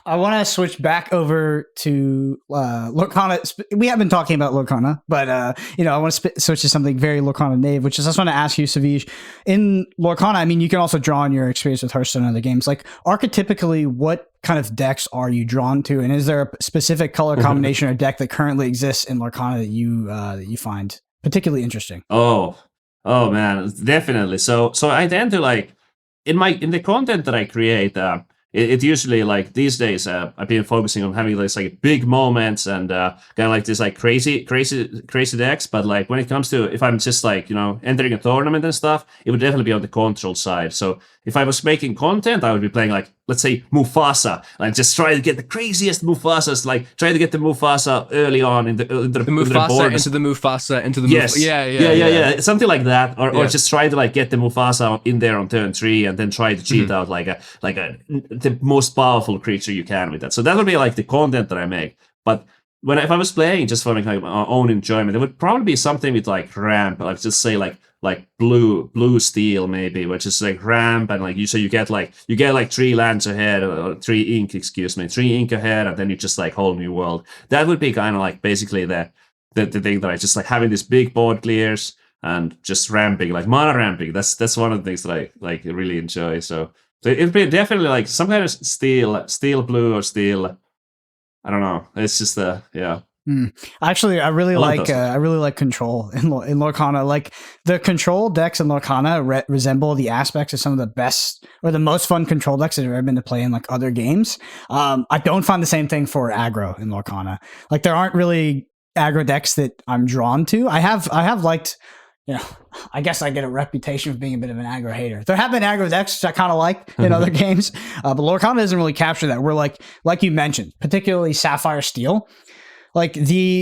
I want to switch back over to Lorcana. We have been talking about Lorcana, but I want to switch to something very Lorcana native, which is I just want to ask you, Savjz, in Lorcana, I mean, you can also draw on your experience with Hearthstone and other games. Like, archetypically, what kind of decks are you drawn to, and is there a specific color combination or deck that currently exists in Lorcana that you find particularly interesting? Oh man, definitely. So I tend to like in the content that I create. It usually, like these days, I've been focusing on having this like big moments and kind of like this like crazy decks. But like when it comes to, if I'm just like entering a tournament and stuff, it would definitely be on the control side. So if I was making content, I would be playing like, let's say, Mufasa, and just try to get the craziest Mufasas, like try to get the Mufasa early on in the Mufasa into the Mufasa into the yes. yeah, something like that, or just try to like get the Mufasa in there on turn 3 and then try to cheat out like the most powerful creature you can with that. So that would be like the content that I make. But if I was playing just for like my own enjoyment, it would probably be something with like ramp, like just say like blue steel maybe, which is like ramp, and like you get like 3 lands ahead, or 3 ink ahead, and then you just like whole new world. That would be kind of like basically the thing that I just like, having this big board clears and just ramping, like mana ramping. That's one of the things that I like really enjoy. So it'd be definitely like some kind of steel blue or steel. I don't know. It's just yeah. Actually, I really like control in Lorcana. Like, the control decks in Lorcana resemble the aspects of some of the best or the most fun control decks that have ever been to play in like other games. I don't find the same thing for aggro in Lorcana. Like, there aren't really aggro decks that I'm drawn to. I have liked I guess I get a reputation for being a bit of an aggro hater. There have been aggro decks which I kind of like in other games, but Lorcana doesn't really capture that. We're like you mentioned, particularly Sapphire Steel. Like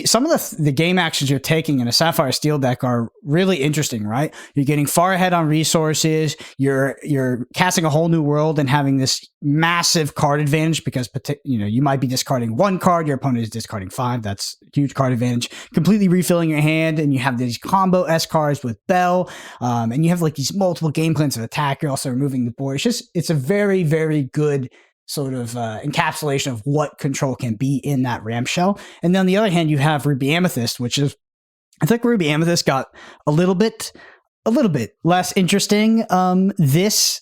some of the game actions you're taking in a Sapphire Steel deck are really interesting, right? You're getting far ahead on resources. You're casting a whole new world and having this massive card advantage because you might be discarding one card, your opponent is discarding 5. That's a huge card advantage. Completely refilling your hand, and you have these combo S cards with Bell, and you have like these multiple game plans of attack. You're also removing the board. It's a very, very good sort of encapsulation of what control can be in that ramp shell. And then on the other hand, you have Ruby Amethyst, which is, I think Ruby Amethyst got a little bit less interesting this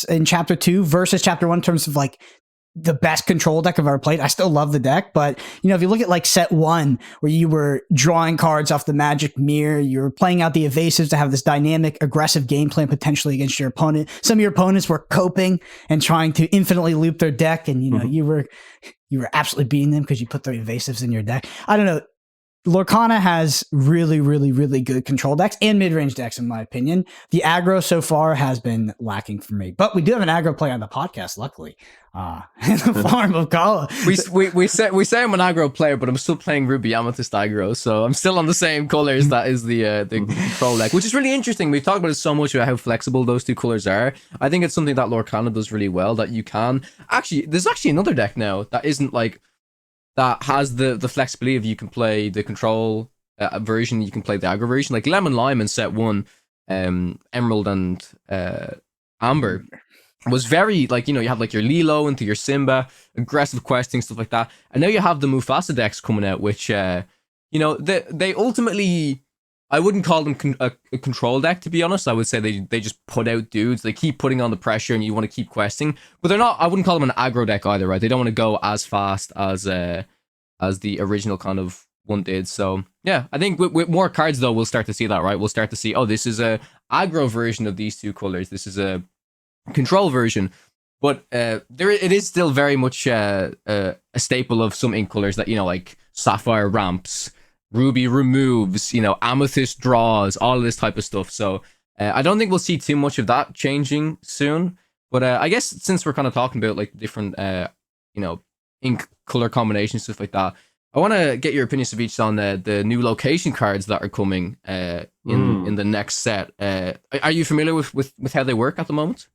in chapter 2 versus chapter 1 in terms of like the best control deck I've ever played. I still love the deck, but if you look at like set 1 where you were drawing cards off the magic mirror, you were playing out the evasives to have this dynamic, aggressive game plan potentially against your opponent. Some of your opponents were coping and trying to infinitely loop their deck, and you were absolutely beating them because you put the evasives in your deck. I don't know. Lorcana has really, really, really good control decks and mid-range decks, in my opinion. The aggro so far has been lacking for me, but we do have an aggro player on the podcast, luckily, in the form of Kawa. We say I'm an aggro player, but I'm still playing Ruby Amethyst aggro, so I'm still on the same colors. That is the control deck, which is really interesting. We've talked about it so much about how flexible those two colors are. I think it's something that Lorcana does really well. That you can there's actually another deck now that isn't like. That has the flexibility of you can play the control version, you can play the aggro version. Like Lemon Lime in set 1, Emerald and Amber was very like, you have like your Lilo into your Simba, aggressive questing, stuff like that. And now you have the Mufasa decks coming out, which, they ultimately, I wouldn't call them a control deck, to be honest. I would say they just put out dudes. They keep putting on the pressure and you want to keep questing. But they're not, I wouldn't call them an aggro deck either, right? They don't want to go as fast as the original kind of one did. So, yeah, I think with more cards, though, we'll start to see that, right? We'll start to see, this is a aggro version of these two colors. This is a control version. But it is still very much a staple of some ink colors that, like Sapphire ramps, Ruby removes, Amethyst draws, all of this type of stuff. So I don't think we'll see too much of that changing soon. But I guess since we're kind of talking about like different, ink color combinations, stuff like that, I want to get your opinion, Savjz, on the new location cards that are coming in the next set. Are you familiar with how they work at the moment?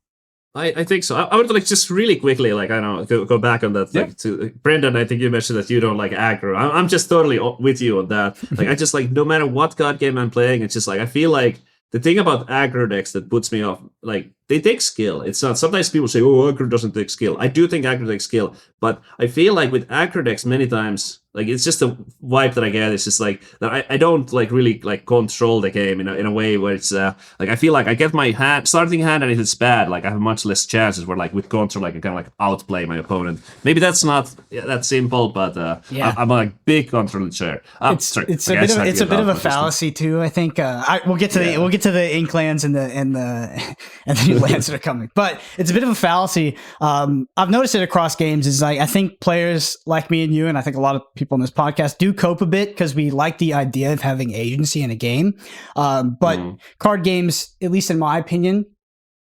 I think so. I would like just really quickly, like, I don't know, go back on that. Yeah. Like, to Brendan, I think you mentioned that you don't like aggro. I'm just totally with you on that. Like, I just like, no matter what card game I'm playing, it's just like, I feel like the thing about aggro decks that puts me off, like, they take skill. It's not, sometimes people say, aggro doesn't take skill. I do think aggro takes skill, but I feel like with aggro decks many times, like, it's just a vibe that I get. It's just like that I don't like really like control the game in a way where it's like, I feel like I get my starting hand, and if it's bad, like I have much less chances. Where like with control, like I kind of like outplay my opponent. Maybe that's not that simple, but I'm a big control chair. It's a bit of a fallacy too. I think we'll get to the Inklands and the new lands that are coming, but it's a bit of a fallacy. I've noticed it across games. Is like, I think players like me and you, and I think a lot of people on this podcast do cope a bit because we like the idea of having agency in a game. But card games, at least in my opinion,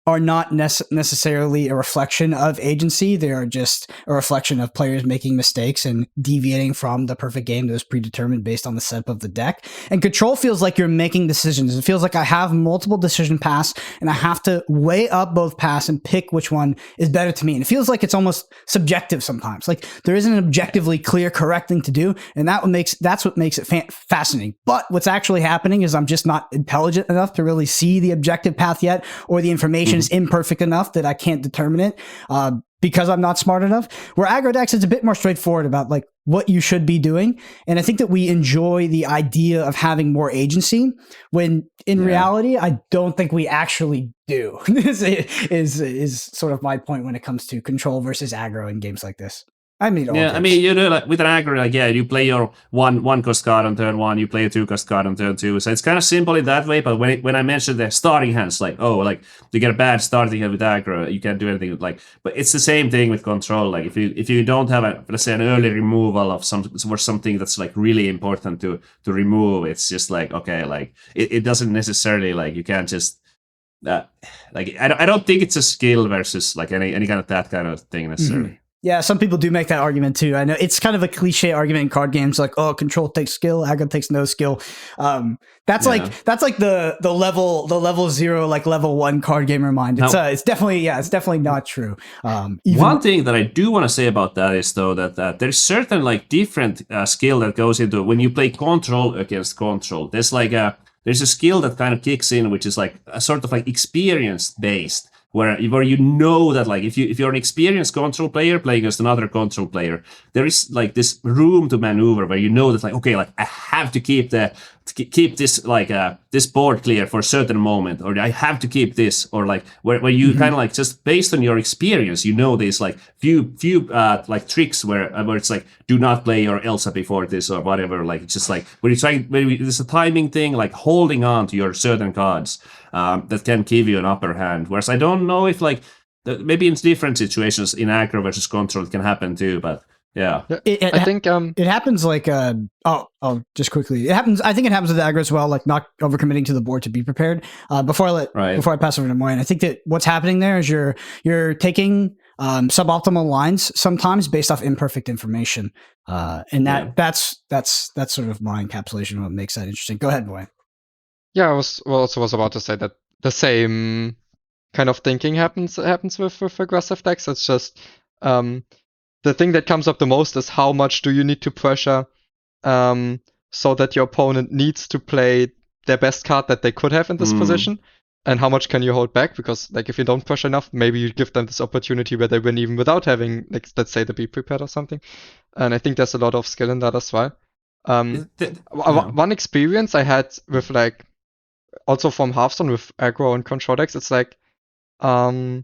are not necessarily a reflection of agency. They are just a reflection of players making mistakes and deviating from the perfect game that was predetermined based on the setup of the deck. And control feels like you're making decisions. It feels like I have multiple decision paths and I have to weigh up both paths and pick which one is better to me. And it feels like it's almost subjective sometimes. Like there isn't an objectively clear, correct thing to do. And that's what makes it fascinating. But what's actually happening is I'm just not intelligent enough to really see the objective path yet, or the information is imperfect enough that I can't determine it because I'm not smart enough. Where aggro decks, it's a bit more straightforward about like what you should be doing. And I think that we enjoy the idea of having more agency when in reality, I don't think we actually do. This is sort of my point when it comes to control versus aggro in games like this. I mean, Yeah, I mean, you know, like with an aggro, like, yeah, you play your one cost card on turn 1, you play a 2 cost card on turn 2. So it's kind of simple in that way. But when I mentioned the starting hands, like, oh, like you get a bad starting hand with aggro, you can't do anything. Like, but it's the same thing with control. Like, if you don't have let's say an early removal of something that's like really important to remove, it's just like, okay, like it doesn't necessarily, like, you can't just like I don't think it's a skill versus like any kind of that kind of thing necessarily. Mm-hmm. Yeah, some people do make that argument too. I know it's kind of a cliche argument in card games, like, oh, control takes skill, aggro takes no skill. That's like the level 0, like level 1 card gamer mind. It's definitely not true. One thing that I do want to say about that is though that there's certain like different skill that goes into when you play control against control. There's a skill that kind of kicks in, which is like a sort of like experience based. Where you know that, like, if you're an experienced control player playing against another control player, there is like this room to maneuver where you know that, like, okay, like I have to keep this like this board clear for a certain moment, or I have to keep this, or like where you kind of like just based on your experience, you know, these like few like tricks where it's like, do not play your Elsa before this or whatever. Like, it's just like when you're trying, there's a timing thing, like holding on to your certain cards. That can give you an upper hand. Whereas I don't know if like maybe in different situations in aggro versus control it can happen too. But yeah, I think it happens like just quickly. It happens. I think it happens with aggro as well. Like not overcommitting to the board to be prepared. Before I pass over to Moyen, I think that what's happening there is you're taking suboptimal lines sometimes based off imperfect information, and that's sort of my encapsulation of what makes that interesting. Go ahead, Moyen. Yeah, I was about to say that the same kind of thinking happens with aggressive decks. It's just the thing that comes up the most is how much do you need to pressure so that your opponent needs to play their best card that they could have in this position, and how much can you hold back? Because like if you don't pressure enough, maybe you give them this opportunity where they win even without having, like, let's say, the be prepared or something. And I think there's a lot of skill in that as well. One experience I had with like also from Hearthstone with aggro and control decks, it's like the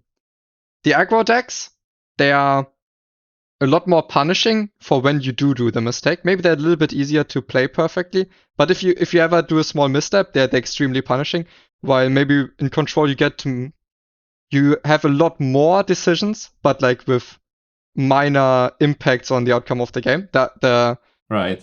aggro decks, they are a lot more punishing for when you do the mistake. Maybe they're a little bit easier to play perfectly, but if you ever do a small misstep, they're extremely punishing. While maybe in control you have a lot more decisions, but like with minor impacts on the outcome of the game. Right.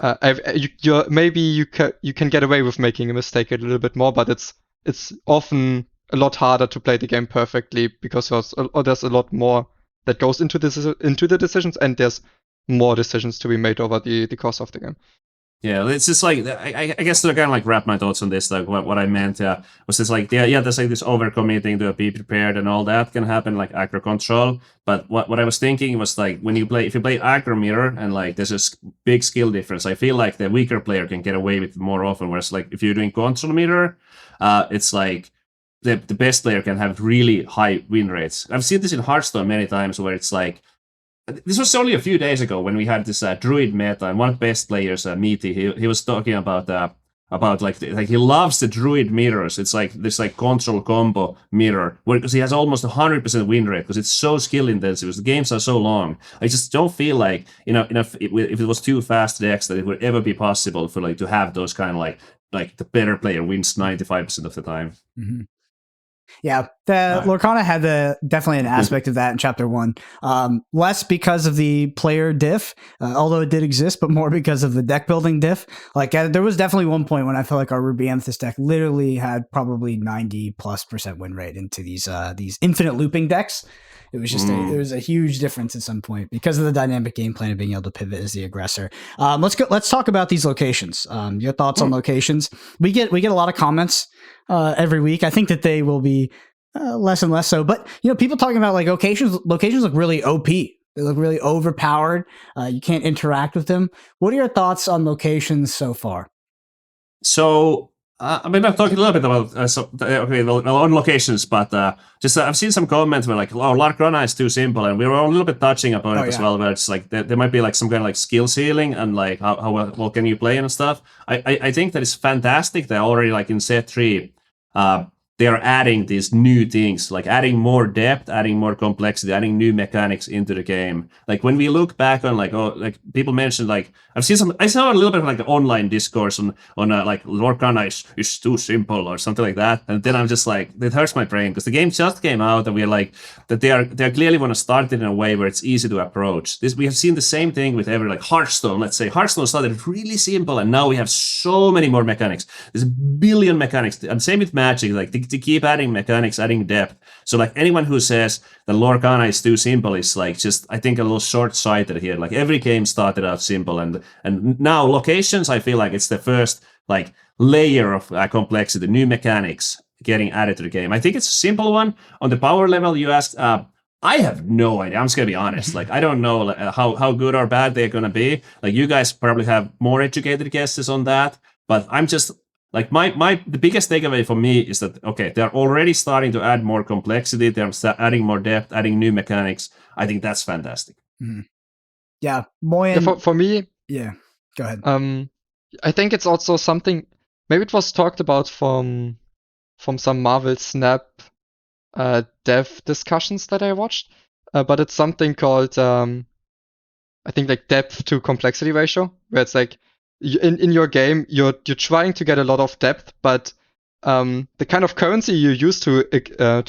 You can get away with making a mistake a little bit more, but it's often a lot harder to play the game perfectly because there's a lot more that goes into the decisions, and there's more decisions to be made over the course of the game. Yeah, it's just like I guess to kind of like wrap my thoughts on this. Like what I meant was just like there's like this overcommitting to be prepared and all that can happen like aggro control. But what I was thinking was like if you play aggro mirror and like there's a big skill difference, I feel like the weaker player can get away with it more often. Whereas like if you're doing control mirror, it's like the best player can have really high win rates. I've seen this in Hearthstone many times where it's like. This was only a few days ago when we had this druid meta, and one of the best players, Meaty, he was talking about like he loves the druid mirrors. It's like this like control combo mirror because he has almost 100% win rate because it's so skill intensive. The games are so long. I just don't feel like if it was too fast decks that it would ever be possible for like to have those kind of like the better player wins 95% of the time. Mm-hmm. Yeah, the Lorcana had definitely an aspect of that in Chapter 1. Less because of the player diff, although it did exist, but more because of the deck building diff. Like there was definitely one point when I felt like our Ruby Amethyst deck literally had probably 90+% win rate into these infinite looping decks. It was just there was a huge difference at some point because of the dynamic game plan of being able to pivot as the aggressor. Let's talk about these locations. Your thoughts on locations. We get a lot of comments every week. I think that they will be less and less so, but people talking about like locations look really OP. They look really overpowered. You can't interact with them. What are your thoughts on locations so far? So I've talking a little bit about on locations, but I've seen some comments where like, oh, Lorcana is too simple, and we were a little bit touching upon it as well, where it's like there might be like some kind of like skill ceiling and like how well can you play and stuff. I think that it's fantastic that already like in set 3, they are adding these new things, like adding more depth, adding more complexity, adding new mechanics into the game. Like when we look back on like people mentioned like I saw a little bit of like online discourse on like Lorcana is too simple or something like that, and then I'm just like it hurts my brain because the game just came out and we're like that they clearly want to start it in a way where it's easy to approach. This we have seen the same thing with every like Hearthstone. Let's say Hearthstone started really simple, and now we have so many more mechanics. There's a billion mechanics, and same with Magic. Like to keep adding mechanics, adding depth. So like anyone who says that Lorcana is too simple is like just I think a little short-sighted here. Like every game started out simple, and now locations I feel like it's the first like layer of complexity, new mechanics getting added to the game. I think it's a simple one. On the power level, you asked. I have no idea. I'm just gonna be honest. Like I don't know how good or bad they're gonna be. Like you guys probably have more educated guesses on that, but I'm just. Like the biggest takeaway for me is that okay, they're already starting to add more complexity. They're adding more depth, adding new mechanics. I think that's fantastic. Mm-hmm. Yeah, Moyen. Yeah, for me, yeah. Go ahead. I think it's also something. Maybe it was talked about from some Marvel Snap dev discussions that I watched, but it's something called I think like depth to complexity ratio, where it's like. In your game, you're trying to get a lot of depth, but the kind of currency you use to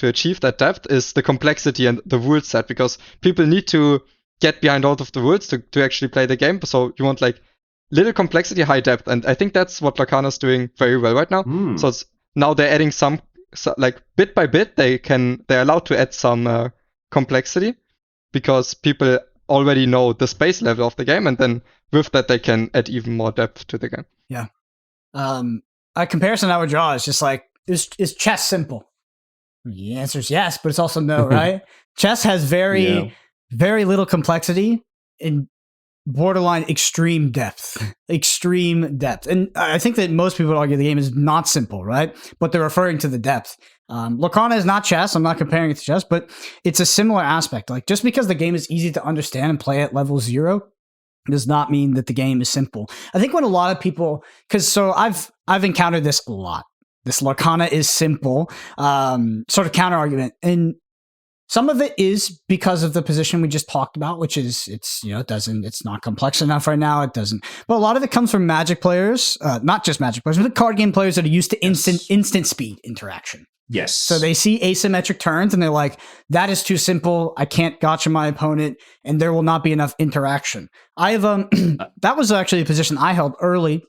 achieve that depth is the complexity and the rule set, because people need to get behind all of the rules to actually play the game. So you want like little complexity, high depth, and I think that's what Lorcana's doing very well right now. So now they're adding some like bit by bit they're allowed to add some complexity because people already know the space level of the game, and then with that they can add even more depth to the game. Yeah. A comparison I would draw is just like, is chess simple? The answer is yes, but it's also no, right? Chess has very little complexity and borderline extreme depth. And I think that most people would argue the game is not simple, right? But they're referring to the depth. Lorcana is not chess. I'm not comparing it to chess, but it's a similar aspect. Like just because the game is easy to understand and play at level 0 does not mean that the game is simple. I think when a lot of people, I've encountered this a lot. This Lorcana is simple, sort of counter argument, and some of it is because of the position we just talked about, which is it's not complex enough right now. It doesn't. But a lot of it comes from Magic players, not just Magic players, but card game players that are used to instant speed interaction. Yes. So they see asymmetric turns and they're like, that is too simple. I can't gotcha my opponent and there will not be enough interaction. I have that was actually a position I held early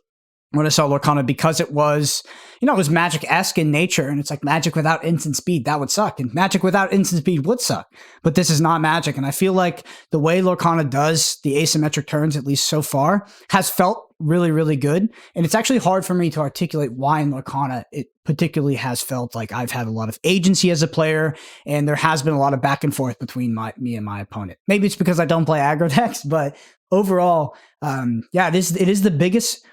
when I saw Lorcana, because it was, it was Magic-esque in nature, and it's like Magic without instant speed, that would suck, and Magic without instant speed would suck, but this is not Magic, and I feel like the way Lorcana does the asymmetric turns, at least so far, has felt really, really good, and it's actually hard for me to articulate why in Lorcana it particularly has felt like I've had a lot of agency as a player, and there has been a lot of back and forth between me and my opponent. Maybe it's because I don't play aggro decks, but overall, it is the biggest,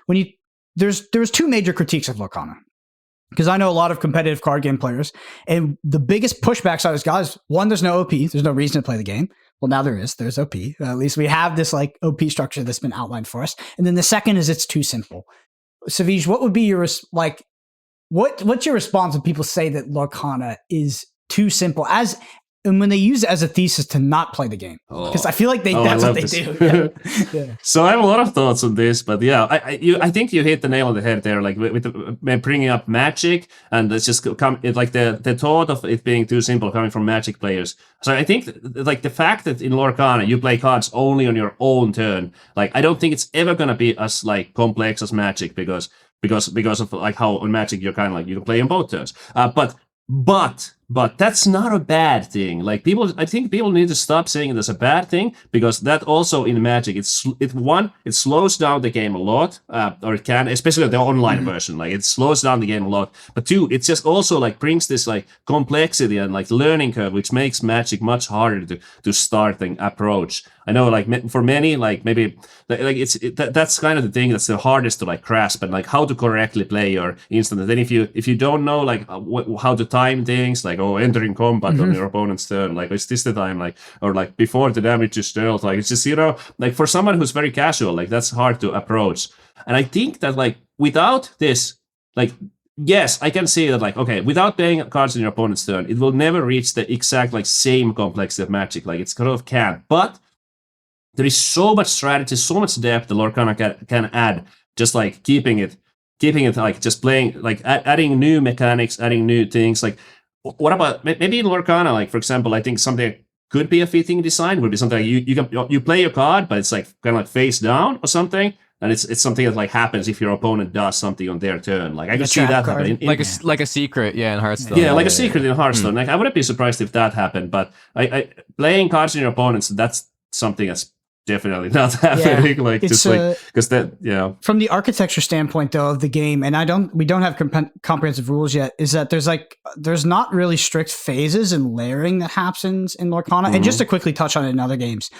there's two major critiques of Lorcana, because I know a lot of competitive card game players, and the biggest pushbacks I got is, one, there's no OP. There's no reason to play the game. Well, now there is. There's OP. At least we have this like OP structure that's been outlined for us. And then the second is it's too simple. Savjz, what would be your what's your response when people say that Lorcana is too simple, and when they use it as a thesis to not play the game? Because I feel like that's what they do. Yeah. So I have a lot of thoughts on this, but yeah, I think you hit the nail on the head there, like with bringing up Magic, and it's just like the thought of it being too simple coming from Magic players. So I think like the fact that in Lorcana you play cards only on your own turn, like I don't think it's ever gonna be as like complex as Magic, because of like how on Magic you're kind of like you can play on both turns, But that's not a bad thing. Like I think people need to stop saying it as a bad thing, because that also in Magic, it slows down the game a lot, or it can, especially the online version. Like it slows down the game a lot. But two, it just also like brings this like complexity and like learning curve, which makes Magic much harder to start and approach. I know, like for many, like maybe like that's kind of the thing that's the hardest to like grasp, and like how to correctly play your instant. And then if you don't know like how to time things, like entering combat on your opponent's turn, like is this the time, like, or like before the damage is dealt, like it's just like for someone who's very casual, like that's hard to approach. And I think that like without this, like yes, I can see that, like, okay, without playing cards in your opponent's turn, it will never reach the exact, like, same complexity of Magic. Like, it's kind of can't. But there is so much strategy, so much depth the Lorcana can add, just, like, keeping it, like, just playing, like, adding new mechanics, adding new things. Like, what about, maybe in Lorcana, like, for example, I think something could be a fitting design, would be something like you play your card, but it's, like, kind of, like, face down or something. And it's something that, like, happens if your opponent does something on their turn. Like, I could see that happen. Like a secret, yeah, in Hearthstone. Yeah, like a secret in Hearthstone. Like, I wouldn't be surprised if that happened. But I playing cards in your opponents, that's something that's definitely not happening. Yeah, like, just like, because that, yeah. From the architecture standpoint, though, of the game, and we don't have comprehensive rules yet, is that there's not really strict phases and layering that happens in Lorcana. And just to quickly touch on it in other games,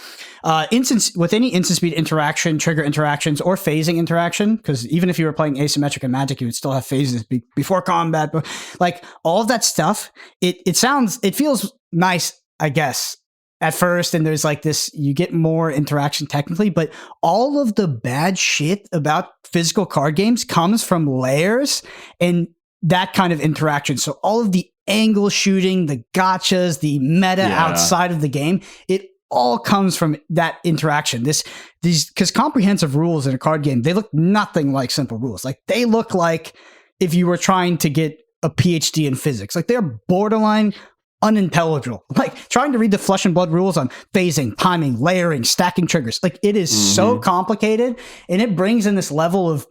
with any instant speed interaction, trigger interactions, or phasing interaction, because even if you were playing asymmetric and Magic, you would still have phases before combat. But, like, all of that stuff, it feels nice, I guess, at first, and there's, like, this, you get more interaction technically, but all of the bad shit about physical card games comes from layers and that kind of interaction. So all of the angle shooting, the gotchas, the meta outside of the game, it all comes from that interaction. Because comprehensive rules in a card game, they look nothing like simple rules. Like, they look like if you were trying to get a PhD in physics. Like, they're borderline unintelligible. Like, trying to read the Flesh and Blood rules on phasing, timing, layering, stacking triggers. Like, it is so complicated, and it brings in this level of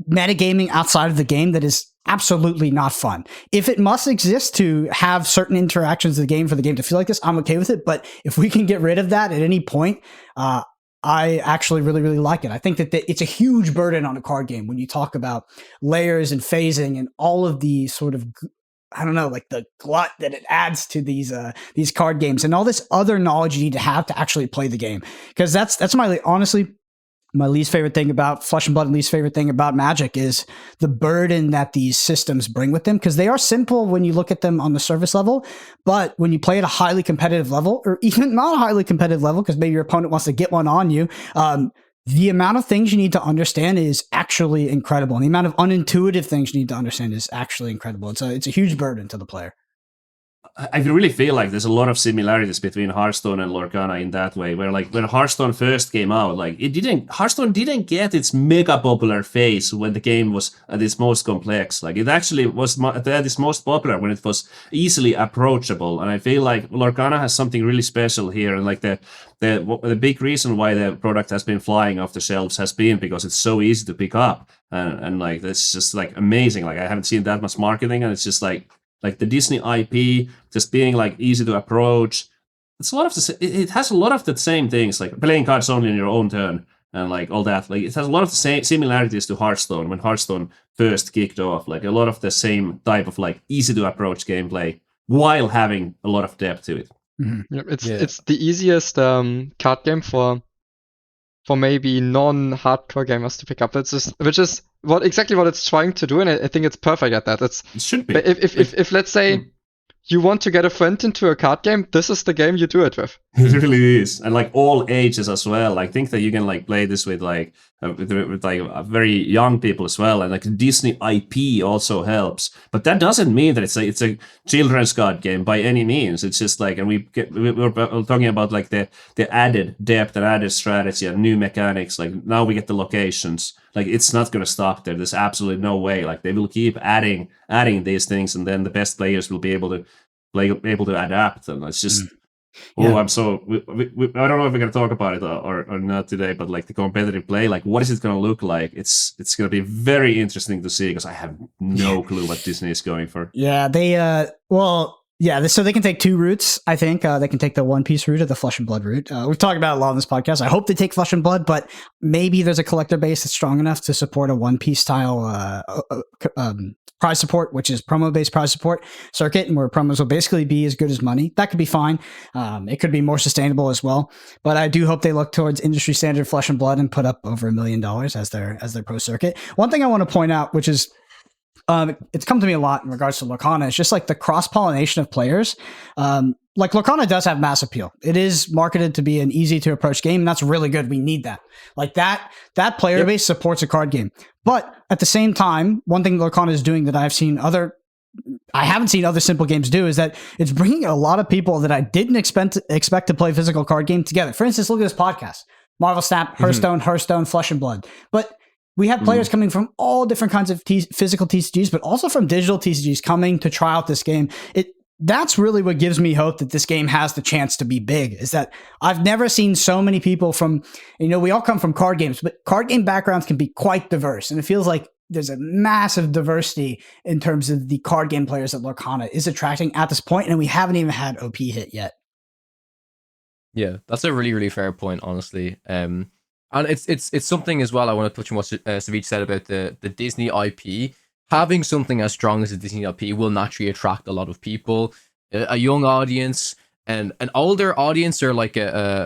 metagaming outside of the game that is absolutely not fun. If it must exist to have certain interactions of the game for the game to feel like this, I'm okay with it. But if we can get rid of that at any point, I actually really, really like it. I think that it's a huge burden on a card game when you talk about layers and phasing and all of the sort of, I don't know, like the glut that it adds to these card games and all this other knowledge you need to have to actually play the game. Because that's honestly my least favorite thing about Flesh and Blood and least favorite thing about Magic is the burden that these systems bring with them. Because they are simple when you look at them on the surface level, but when you play at a highly competitive level, or even not a highly competitive level, because maybe your opponent wants to get one on you, the amount of things you need to understand is actually incredible. And the amount of unintuitive things you need to understand is actually incredible. It's a huge burden to the player. I really feel like there's a lot of similarities between Hearthstone and Lorcana in that way, where, like, when Hearthstone first came out, like, Hearthstone didn't get its mega popular phase when the game was at its most complex. Like, it actually was at its most popular when it was easily approachable. And I feel like Lorcana has something really special here. And, like, the big reason why the product has been flying off the shelves has been because it's so easy to pick up. And like, that's just, like, amazing. Like, I haven't seen that much marketing, and it's just like the Disney IP just being, like, easy to approach. It's a lot of it has a lot of the same things, like playing cards only in your own turn and, like, all that. Like, it has a lot of the same similarities to Hearthstone when Hearthstone first kicked off. Like, a lot of the same type of, like, easy to approach gameplay while having a lot of depth to it. Mm-hmm. It's the easiest card game for maybe non-hardcore gamers to pick up. Which is exactly what it's trying to do, and I think it's perfect at that. It should be. If let's say you want to get a friend into a card game, this is the game you do it with. It really is, and, like, all ages as well. I think that you can, like, play this with like very young people as well, and, like, Disney IP also helps. But that doesn't mean that it's a children's card game by any means. It's just like, and we're talking about, like, the added depth and added strategy and new mechanics. Like, now we get the locations. Like, it's not going to stop there. There's absolutely no way. Like, they will keep adding these things, and then the best players will be able to adapt. And it's just, I'm so. I don't know if we're going to talk about it or not today, but, like, the competitive play, like, what is it going to look like? It's going to be very interesting to see, because I have no clue what Disney is going for. Yeah, so they can take two routes, I think. They can take the One Piece route or the Flesh and Blood route. We've talked about it a lot on this podcast. I hope they take Flesh and Blood, but maybe there's a collector base that's strong enough to support a One Piece style prize support, which is promo-based prize support circuit, and where promos will basically be as good as money. That could be fine. It could be more sustainable as well. But I do hope they look towards industry standard Flesh and Blood and put up over $1 million as their pro circuit. One thing I want to point out, which is it's come to me a lot in regards to Lorcana, it's just, like, the cross-pollination of players. like Lorcana does have mass appeal. It is marketed to be an easy to approach game, and that's really good. We need that. Like that player base supports a card game. But at the same time, one thing Lorcana is doing that I haven't seen other simple games do is that it's bringing a lot of people that I didn't expect to play physical card game together. For instance, look at this podcast: Marvel Snap, Hearthstone, Flesh and Blood. But we have players coming from all different kinds of physical TCGs, but also from digital TCGs coming to try out this game. That's really what gives me hope that this game has the chance to be big, is that I've never seen so many people from, we all come from card games, but card game backgrounds can be quite diverse. And it feels like there's a massive diversity in terms of the card game players that Lorcana is attracting at this point, and we haven't even had OP hit yet. Yeah, that's a really, really fair point, honestly. And it's something as well I want to touch on what Savjz said about the Disney IP. Having something as strong as a Disney IP will naturally attract a lot of people, a young audience, and an older audience, or like whenever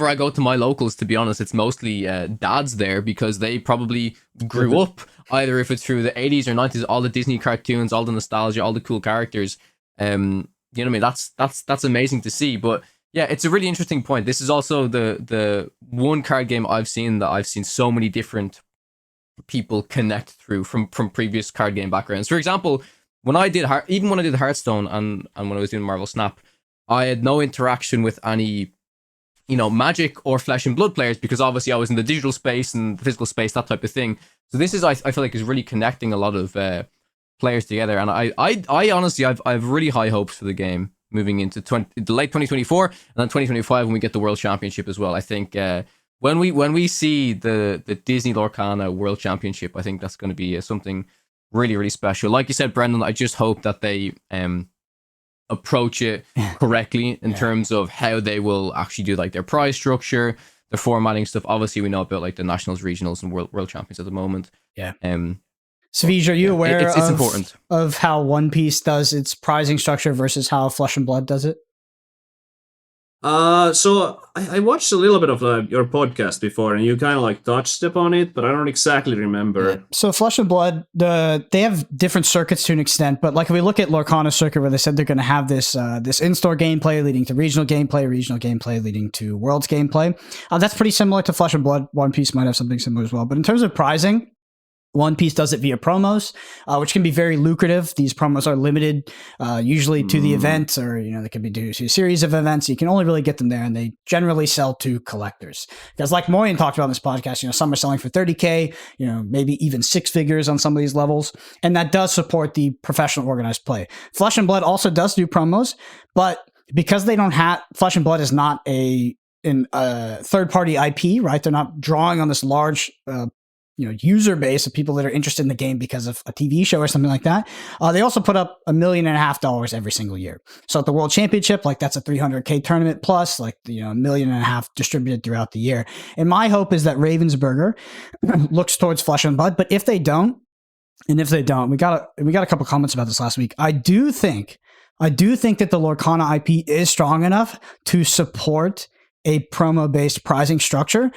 I go to my locals, to be honest, it's mostly dads there, because they probably grew up either, if it's through the 80s or 90s, all the Disney cartoons, all the nostalgia, all the cool characters. You know what I mean? That's amazing to see. But yeah, it's a really interesting point. This is also the one card game I've seen so many different people connect through from previous card game backgrounds. For example, when I did Hearthstone and when I was doing Marvel Snap, I had no interaction with any Magic or Flesh and Blood players, because obviously I was in the digital space and the physical space, that type of thing. So this is, I feel like, is really connecting a lot of players together. And I honestly, I've really high hopes for the game moving into the late 2024 and then 2025 when we get the World Championship as well. I think when we see the Disney Lorcana World Championship, I think that's going to be something really, really special. Like you said, Brendan, I just hope that they approach it correctly in terms of how they will actually do like their prize structure, their formatting stuff. Obviously, we know about like the nationals, regionals, and world champions at the moment. Yeah. Savjz, are you aware it's important of how One Piece does its prizing structure versus how Flesh and Blood does it? So I watched a little bit of your podcast before, and you kind of like touched upon it, but I don't exactly remember. Yeah. So Flesh and Blood, they have different circuits to an extent, but like if we look at Lorcana's circuit, where they said they're going to have this in-store gameplay leading to regional gameplay leading to Worlds gameplay. That's pretty similar to Flesh and Blood. One Piece might have something similar as well, but in terms of prizing, One Piece does it via promos, which can be very lucrative. These promos are limited, usually to the event, or they can be due to a series of events. You can only really get them there, and they generally sell to collectors. Because, like Moyen talked about in this podcast, some are selling for $30K, maybe even six figures on some of these levels, and that does support the professional organized play. Flesh and Blood also does do promos, but because they don't have Flesh and Blood is not a third-party IP, right? They're not drawing on this large user base of people that are interested in the game because of a TV show or something like that. They also put up $1.5 million every single year. So at the World Championship, like that's a $300K tournament plus like $1.5 million distributed throughout the year. And my hope is that Ravensburger looks towards Flesh and Blood. But if they don't, we got a couple comments about this last week. I do think that the Lorcana IP is strong enough to support a promo-based prizing structure.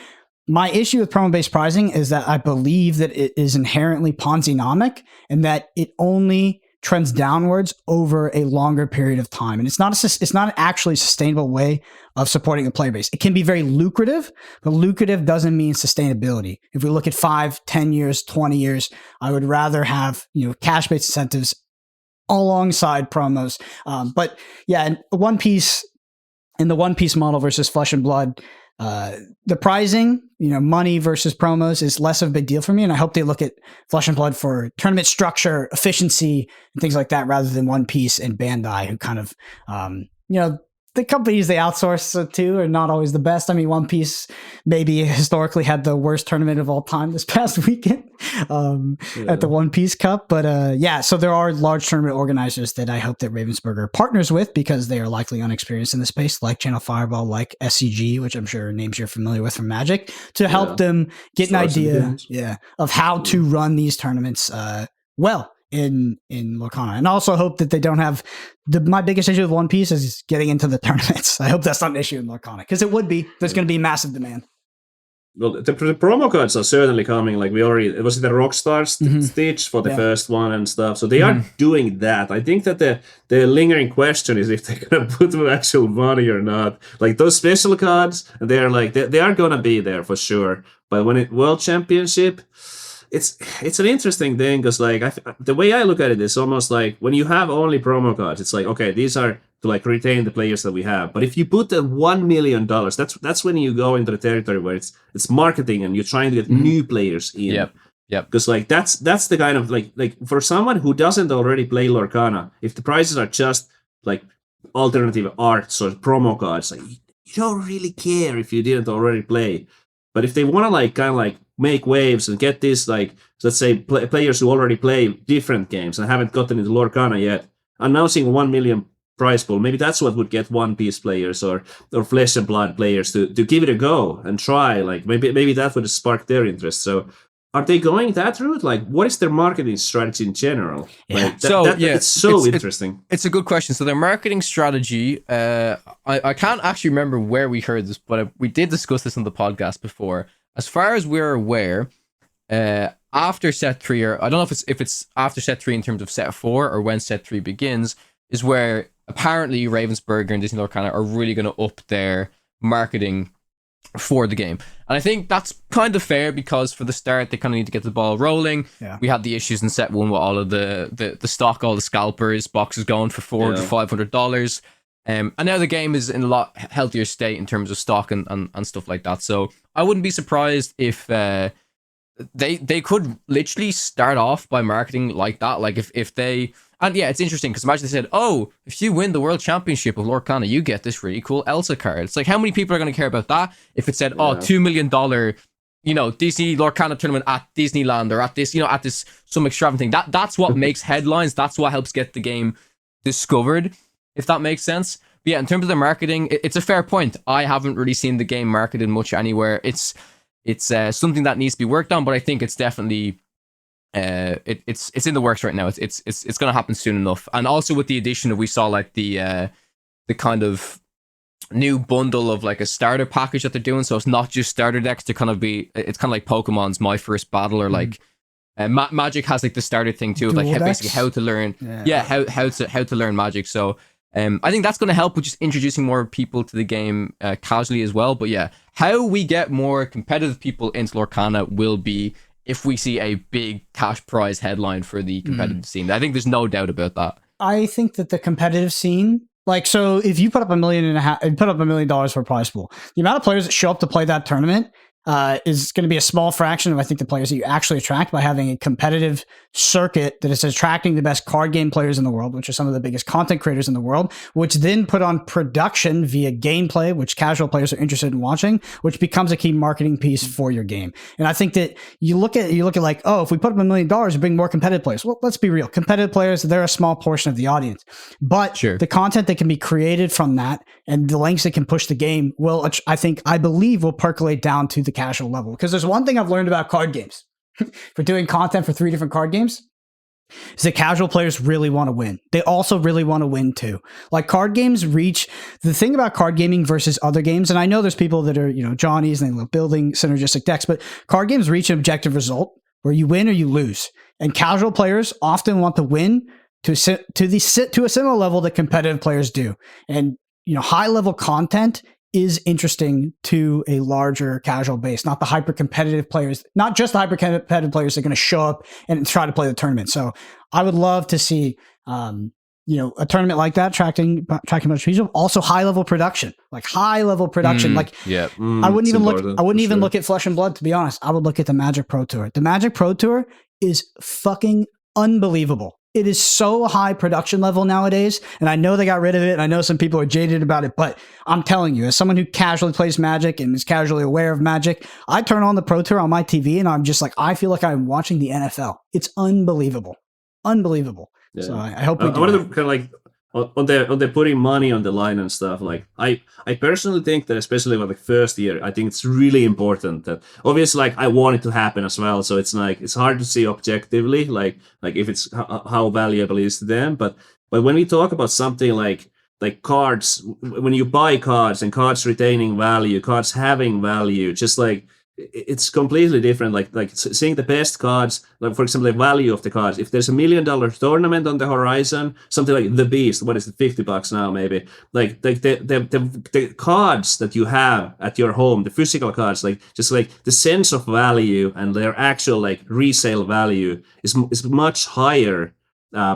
My issue with promo-based pricing is that I believe that it is inherently Ponzi-nomic and that it only trends downwards over a longer period of time. And it's not actually a sustainable way of supporting a player base. It can be very lucrative, but lucrative doesn't mean sustainability. If we look at 5, 10 years, 20 years, I would rather have, cash-based incentives alongside promos. But yeah, in the One Piece model versus Flesh and Blood, the pricing, money versus promos is less of a big deal for me. And I hope they look at Flesh and Blood for tournament structure, efficiency, and things like that, rather than One Piece and Bandai, who kind of, the companies they outsource to are not always the best. I mean, One Piece maybe historically had the worst tournament of all time this past weekend at the One Piece Cup. But so there are large tournament organizers that I hope that Ravensburger partners with, because they are likely unexperienced in the space, like Channel Fireball, like SCG, which I'm sure are names you're familiar with from Magic, to help them get an idea of how to run these tournaments well in Lorcana. And I also hope that they don't have my biggest issue with One Piece is getting into the tournaments. I hope that's not an issue in Lorcana, because it would be. There's going to be massive demand. well, the promo cards are certainly coming. Like it was the Rockstar Stitch for the first one and stuff. So they are doing that. I think that the lingering question is if they're gonna put actual money or not. Like those special cards, they're like they are gonna be there for sure. But when World Championship, it's an interesting thing because like the way I look at it is almost like when you have only promo cards, it's like okay, these are to like retain the players that we have. But if you put the $1 million, that's when you go into the territory where it's marketing and you're trying to get new players in. Yep. Because like that's the kind of like for someone who doesn't already play Lorcana, if the prices are just like alternative arts or promo cards, like you don't really care if you didn't already play. But if they want to like kind of like make waves and get this like let's say players who already play different games and haven't gotten into Lorcana yet, announcing 1 million prize pool, maybe that's what would get One Piece players or Flesh and Blood players to give it a go and try. Like maybe that would spark their interest. So are they going that route? Like, what is their marketing strategy in general? Yeah. Like, it's so interesting. It's a good question. So their marketing strategy, I can't actually remember where we heard this, but we did discuss this on the podcast before. As far as we're aware, after set 3, or I don't know if it's after set 3 in terms of set 4 or when set 3 begins, is where apparently Ravensburger and Disney Lorcana are really going to up their marketing for the game. And I think that's kind of fair because for the start, they kind of need to get the ball rolling. Yeah. We had the issues in set 1 with all of the stock, all the scalpers, boxes going for $400, $500. And now the game is in a lot healthier state in terms of stock and stuff like that. So I wouldn't be surprised if they could literally start off by marketing like that. Like if they... And yeah, it's interesting because imagine they said, oh, if you win the World Championship of Lorcana, you get this really cool Elsa card. It's like, how many people are going to care about that? If it said, $2 million, Disney Lorcana tournament at Disneyland or at this, at this some extravagant thing. That's what makes headlines. That's what helps get the game discovered, if that makes sense. But yeah, in terms of the marketing, it's a fair point. I haven't really seen the game marketed much anywhere. It's something that needs to be worked on, but I think it's definitely... it's in the works right now. It's going to happen soon enough. And also with the addition of, we saw like the kind of new bundle of like a starter package that they're doing. So it's not just starter decks. It's kind of like Pokemon's My First Battle or like Magic has like the starter thing too, of like basically how to learn. How to learn Magic. So I think that's going to help with just introducing more people to the game casually as well. But yeah, how we get more competitive people into Lorcana will be if we see a big cash prize headline for the competitive scene. I think there's no doubt about that. I think that the competitive scene, like, so if you put up $1.5 million, put up $1 million for a prize pool, the amount of players that show up to play that tournament is going to be a small fraction of, I think, the players that you actually attract by having a competitive circuit that is attracting the best card game players in the world, which are some of the biggest content creators in the world, which then put on production via gameplay, which casual players are interested in watching, which becomes a key marketing piece for your game. And I think that you look at like, oh, if we put up $1 million, we bring more competitive players. Well, let's be real. Competitive players, they're a small portion of the audience. But the content that can be created from that and the lengths that can push the game will, I believe, will percolate down to the casual level. Because there's one thing I've learned about card games for doing content for 3 different card games is that casual players really want to win. They also really want to win too. Like, card games reach the thing about card gaming versus other games. And I know there's people that are, Johnnies and they love building synergistic decks, but card games reach an objective result where you win or you lose. And casual players often want to win to a similar level that competitive players do. And, high level content is interesting to a larger casual base, not the hyper competitive players, not just the hyper competitive players that are going to show up and try to play the tournament. So I would love to see, a tournament like that attracting much people. Also high level production, I wouldn't even look at Flesh and Blood, to be honest. I would look at the Magic Pro Tour. The Magic Pro Tour is fucking unbelievable. It is so high production level nowadays, and I know they got rid of it, and I know some people are jaded about it, but I'm telling you, as someone who casually plays Magic and is casually aware of Magic, I turn on the Pro Tour on my TV, and I'm just like, I feel like I'm watching the NFL. It's unbelievable. Unbelievable. Yeah. So I hope we do. I wanted to kind of like, on the putting money on the line and stuff, like I personally think that, especially with the first year, I think it's really important that, obviously, like, I want it to happen as well, so it's like it's hard to see objectively like if it's how valuable it is to them, but when we talk about something like cards, when you buy cards and cards retaining value, cards having value, just like it's completely different. Like seeing the best cards, like for example, the value of the cards. If there's $1 million tournament on the horizon, something like the Beast, what is it, $50 now maybe? Like the cards that you have at your home, the physical cards, like just like the sense of value and their actual like resale value is much higher.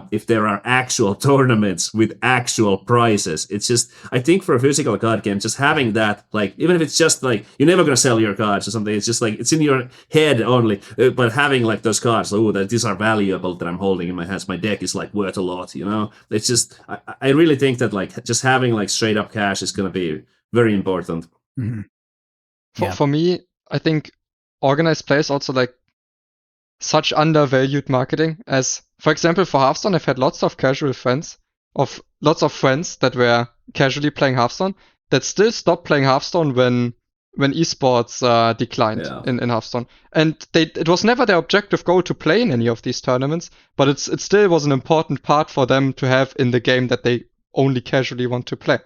If there are actual tournaments with actual prizes. It's just, I think for a physical card game, just having that, like, even if it's just like, you're never going to sell your cards or something, it's just like, it's in your head only, but having like those cards, that these are valuable that I'm holding in my hands, my deck is like worth a lot, It's just, I really think that like, just having like straight up cash is going to be very important. Mm-hmm. For me, I think organized play is also like such undervalued marketing. As for example, for Hearthstone, I've had lots of casual friends, lots of friends that were casually playing Hearthstone that still stopped playing Hearthstone when esports declined in Hearthstone, and it was never their objective goal to play in any of these tournaments, but it still was an important part for them to have in the game that they only casually want to play.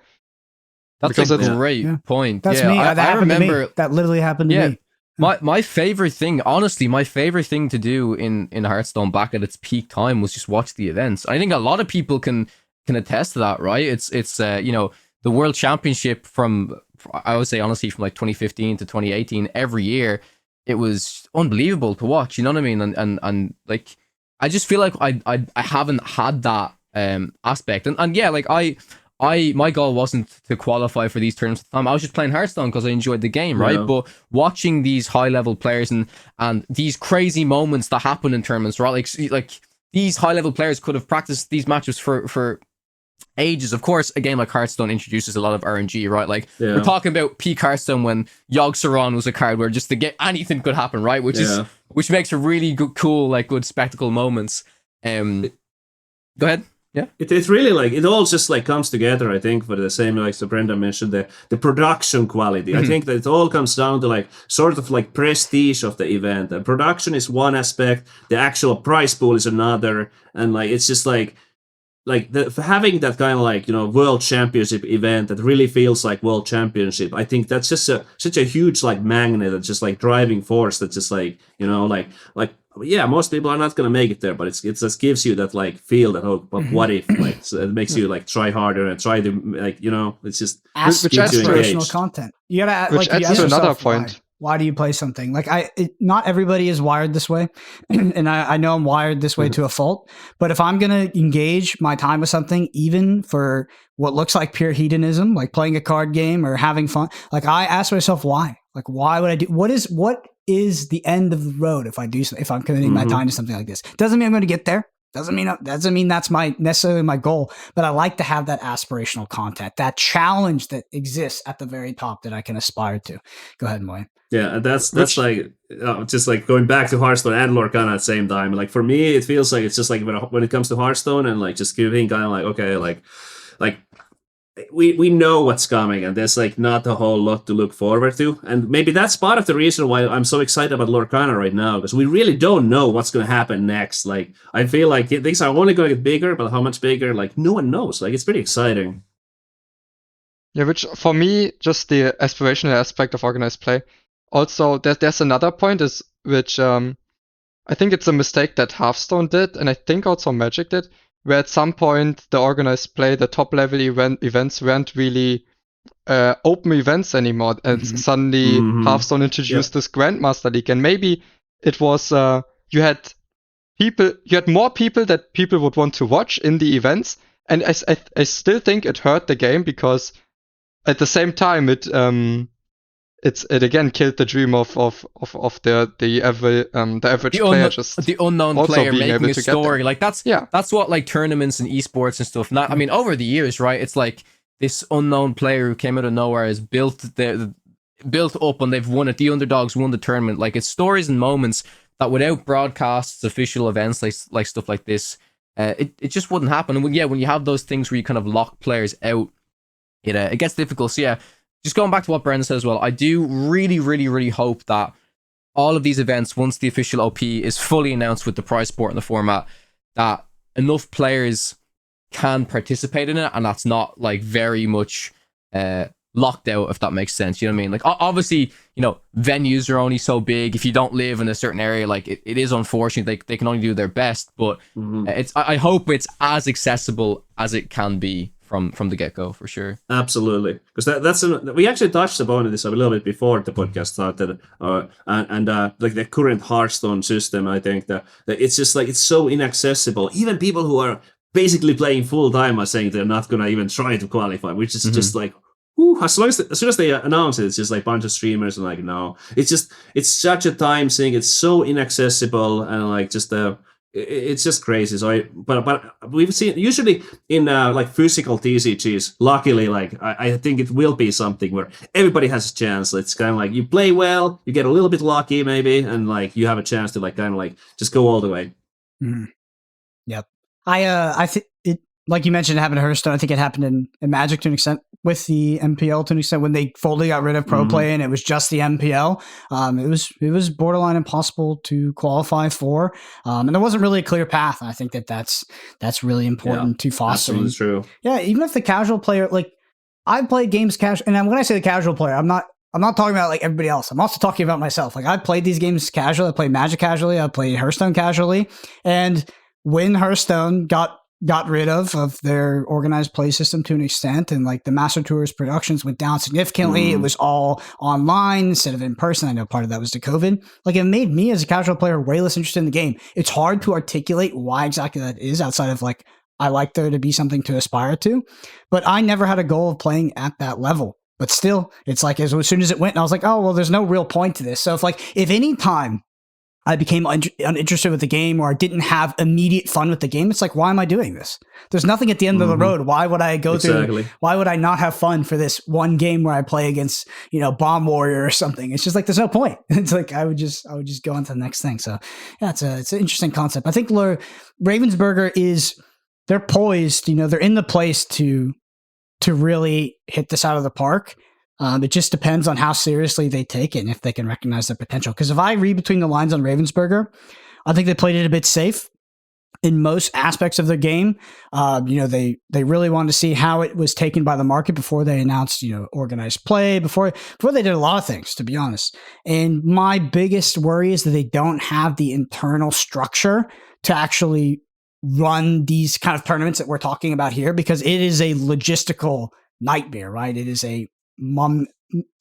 That's a great point. That's me. I remember that literally happened to me. My favorite thing, honestly, to do in Hearthstone back at its peak time was just watch the events. I think a lot of people can attest to that, right? It's the World Championship from, I would say honestly, from like 2015 to 2018, every year, it was unbelievable to watch. You know what I mean? And like, I just feel like I haven't had that aspect. And yeah, like my goal wasn't to qualify for these tournaments at the time. I was just playing Hearthstone because I enjoyed the game, right? Yeah. But watching these high level players and these crazy moments that happen in tournaments, right? Like these high level players could have practiced these matches for ages. Of course, a game like Hearthstone introduces a lot of RNG, right? Like we're talking about peak Hearthstone when Yogg-Saron was a card where just to get anything could happen, right? Which makes a really cool, like good spectacle moments. Go ahead. Yeah, it's really like it all just like comes together. I think for the same, like so Brenda mentioned, the production quality. I think that it all comes down to like sort of like prestige of the event. And production is one aspect, the actual prize pool is another, and like it's just like having that kind of like world championship event that really feels like world championship. I think that's just such a huge like magnet, that's just like driving force. That's just like yeah, most people are not going to make it there, but it just gives you that like feel that, but what if, like, so it makes you like try harder and try to like, it's just aspirational content. You gotta which adds to another point. Why do you play something? Like not everybody is wired this way, and I know I'm wired this way to a fault. But if I'm gonna engage my time with something, even for what looks like pure hedonism, like playing a card game or having fun, like I ask myself why. Like why would I do? What is the end of the road if I do if I'm committing my time to something like this? Doesn't mean I'm going to get there. Doesn't mean that's necessarily my goal, but I like to have that aspirational content, that challenge that exists at the very top that I can aspire to. Go ahead, Moyen. Yeah, that's like just like going back to Hearthstone and Lorcana at the same time. Like for me, it feels like it's just like when it comes to Hearthstone and like just giving kind of like okay, like we know what's coming, and there's like not a whole lot to look forward to, and maybe that's part of the reason why I'm so excited about Lorcana right now, because we really don't know what's going to happen next. Like I feel like things are only going to get bigger, but how much bigger, like no one knows. Like it's pretty exciting. Yeah, which for me, just the aspirational aspect of organized play. Also, there's another point which I think it's a mistake that Hearthstone did, and I think also Magic did, where at some point the organized play, the top level events weren't really open events anymore, and suddenly Hearthstone introduced this Grandmaster League, and maybe it was you had more people that people would want to watch in the events, and I still think it hurt the game, because at the same time it again killed the dream of the average player, just the unknown player making a story. Like that's what like tournaments and esports and stuff. I mean, over the years, right? It's like this unknown player who came out of nowhere has built up, and they've won it. The underdogs won the tournament. Like it's stories and moments that without broadcasts, official events like stuff like this, it just wouldn't happen. And when you have those things where you kind of lock players out, it gets difficult. So yeah. Just going back to what Brendan said as well, I do really, really, really hope that all of these events, once the official OP is fully announced with the prize support and the format, that enough players can participate in it, and that's not like very much locked out, if that makes sense. You know what I mean? Like obviously, you know, venues are only so big. If you don't live in a certain area, like it is unfortunate. They can only do their best, but I hope it's as accessible as it can be from the get-go, for sure. Absolutely, because we actually touched upon this a little bit before the podcast started, and like the current Hearthstone system, I think that it's just like it's so inaccessible. Even people who are basically playing full time are saying they're not gonna even try to qualify, which is just like, as soon as they announce it, it's just like a bunch of streamers and like, no, it's such a time thing. It's so inaccessible and like just it's just crazy. So but we've seen usually in like physical TCGs, luckily, like I think it will be something where everybody has a chance. It's kind of like you play well, you get a little bit lucky maybe, and like you have a chance to like kind of like just go all the way. Yep. I think it, like you mentioned, it happened to Hearthstone. I think it happened in Magic to an extent with the MPL to an extent when they fully got rid of pro play and it was just the MPL. It was borderline impossible to qualify for, and there wasn't really a clear path. And I think that's really important to foster. Absolutely true. Yeah, even if the casual player, like I played games casual, and when I say the casual player, I'm not talking about like everybody else. I'm also talking about myself. Like I played these games casually. I played Magic casually. I played Hearthstone casually, and when Hearthstone got rid of their organized play system to an extent, and like the Master Tours productions went down significantly. It was all online instead of in person. I know part of that was the COVID. Like it made me as a casual player way less interested in the game. It's hard to articulate why exactly that is outside of like, I like there to be something to aspire to, but I never had a goal of playing at that level. But still, it's like as soon as it went, I was like, oh, well, there's no real point to this. So if any time I became uninterested with the game or I didn't have immediate fun with the game, it's like, why am I doing this? There's nothing at the end of the road. Why would I go through? Why would I not have fun for this one game where I play against, Bomb Warrior or something? It's just like, there's no point. It's like, I would just go on to the next thing. So yeah, it's an interesting concept. I think Ravensburger they're poised, they're in the place to really hit this out of the park. It just depends on how seriously they take it and if they can recognize their potential. Because if I read between the lines on Ravensburger, I think they played it a bit safe in most aspects of their game. They really wanted to see how it was taken by the market before they announced, organized play, before they did a lot of things, to be honest. And my biggest worry is that they don't have the internal structure to actually run these kind of tournaments that we're talking about here, because it is a logistical nightmare, right? It is a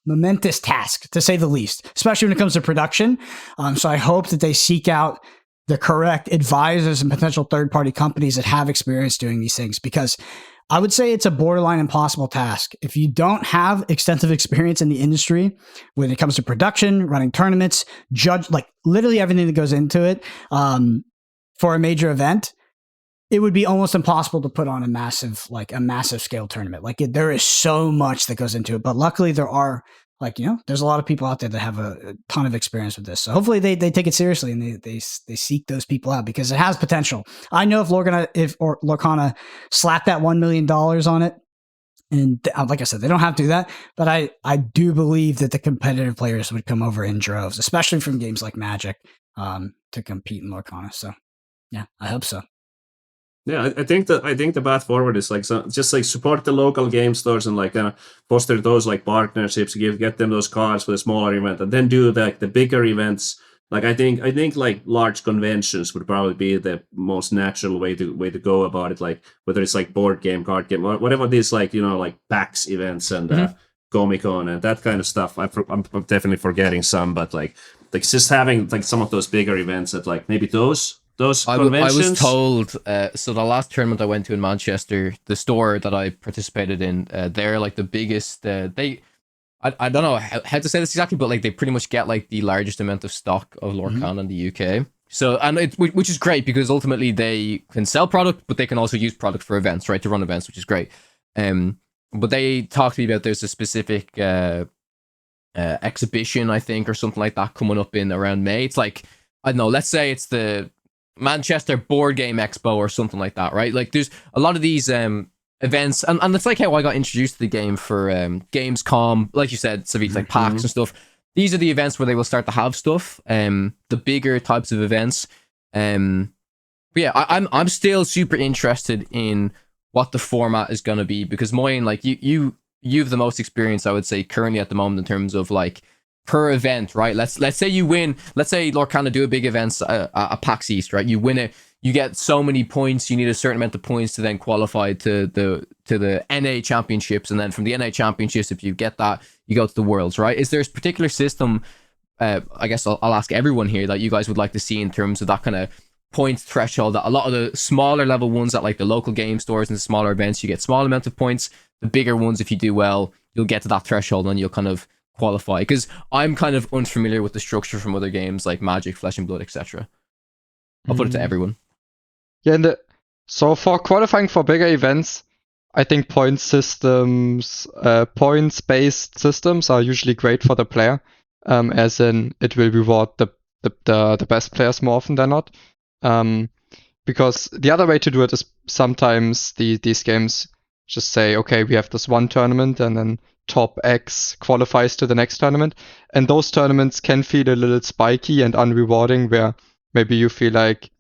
momentous task, to say the least, especially when it comes to production. So I hope that they seek out the correct advisors and potential third-party companies that have experience doing these things, because I would say it's a borderline impossible task. If you don't have extensive experience in the industry when it comes to production, running tournaments, judge, like literally everything that goes into it for a major event, it would be almost impossible to put on a massive scale tournament. Like there is so much that goes into it, but luckily there are there's a lot of people out there that have a ton of experience with this. So hopefully they take it seriously and they seek those people out, because it has potential. I know if Lorcana slapped that $1 million on it, and like I said, they don't have to do that, but I do believe that the competitive players would come over in droves, especially from games like Magic, to compete in Lorcana. So yeah, I hope so. Yeah, I think the path forward is just support the local game stores and foster those partnerships, get them those cards for the smaller event, and then do the bigger events. I think large conventions would probably be the most natural way to go about it. Whether it's board game, card game, or whatever these PAX events and Comic-Con and that kind of stuff. I'm definitely forgetting some, but just having some of those bigger events at maybe those conventions. I was told, so the last tournament I went to in Manchester, the store that I participated in, they're the biggest, I don't know how to say this exactly, but they pretty much get the largest amount of stock of Lorcana in the UK. So, and which is great, because ultimately they can sell product, but they can also use product for events, right? To run events, which is great. But they talked to me about there's a specific exhibition, I think, or something like that coming up in around May. It's I don't know, let's say it's the Manchester Board Game Expo or something like that, right? There's a lot of these events, and it's how I got introduced to the game for Gamescom, like you said, Savjz, PAX and stuff. These are the events where they will start to have stuff, the bigger types of events. But yeah, I'm still super interested in what the format is going to be, because Moyen, you have the most experience, I would say, currently at the moment in terms of like per event, right? Let's say you win. Let's say Lorcana do a big event, a PAX East, right? You win it. You get so many points. You need a certain amount of points to then qualify to the NA championships, and then from the NA championships, if you get that, you go to the Worlds, right? Is there a particular system? I guess I'll ask everyone here that you guys would like to see in terms of that kind of point threshold. That a lot of the smaller level ones at like the local game stores and the smaller events, you get small amount of points. The bigger ones, if you do well, you'll get to that threshold and you'll kind of qualify. Because I'm kind of unfamiliar with the structure from other games like Magic, Flesh and Blood, etc. I'll put it to everyone. Yeah, so for qualifying for bigger events, I think point systems, points-based systems are usually great for the player, as in it will reward the best players more often than not. Because the other way to do it is sometimes these games just say, okay, we have this one tournament and then top X qualifies to the next tournament. And those tournaments can feel a little spiky and unrewarding, where maybe you feel like,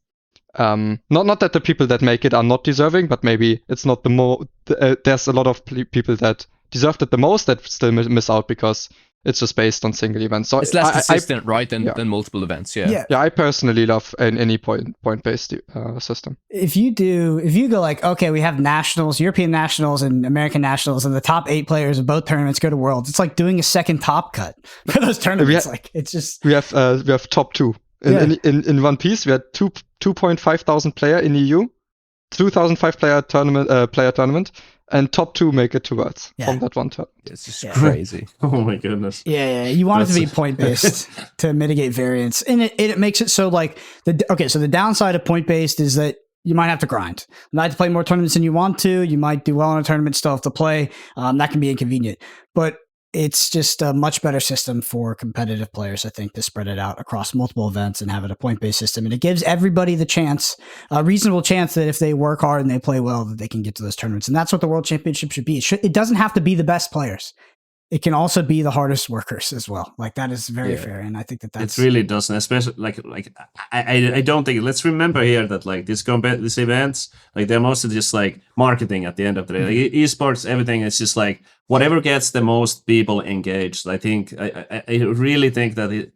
not that the people that make it are not deserving, but maybe it's not there's a lot of people that deserved it the most that still miss out because it's just based on single events. So it's less consistent, right, than multiple events. Yeah, I personally love any point-based system. If you go like, okay, we have nationals, European nationals and American nationals, and the top 8 players of both tournaments go to Worlds, it's like doing a second top cut for those tournaments. We have top 2. In one piece, we had 2,500 player in EU, 2,005 player tournament, and top 2 make it to Worlds from that one tournament. It's just crazy. Oh my goodness. Yeah. You want it to be point based to mitigate variance, and it makes it so like so the downside of point based is that you might have to grind. You might have to play more tournaments than you want to. You might do well in a tournament, still have to play. That can be inconvenient, but it's just a much better system for competitive players, I think, to spread it out across multiple events and have it a point-based system. And it gives everybody the chance, a reasonable chance, that if they work hard and they play well, that they can get to those tournaments. And that's what the World Championship should be. It doesn't have to be the best players. It can also be the hardest workers as well. Like, that is very fair. And I think that's... It really doesn't, especially like I don't think... Let's remember here that like these events, like they're mostly just like marketing at the end of the day. Like, esports, everything is just like whatever gets the most people engaged. I think, I really think that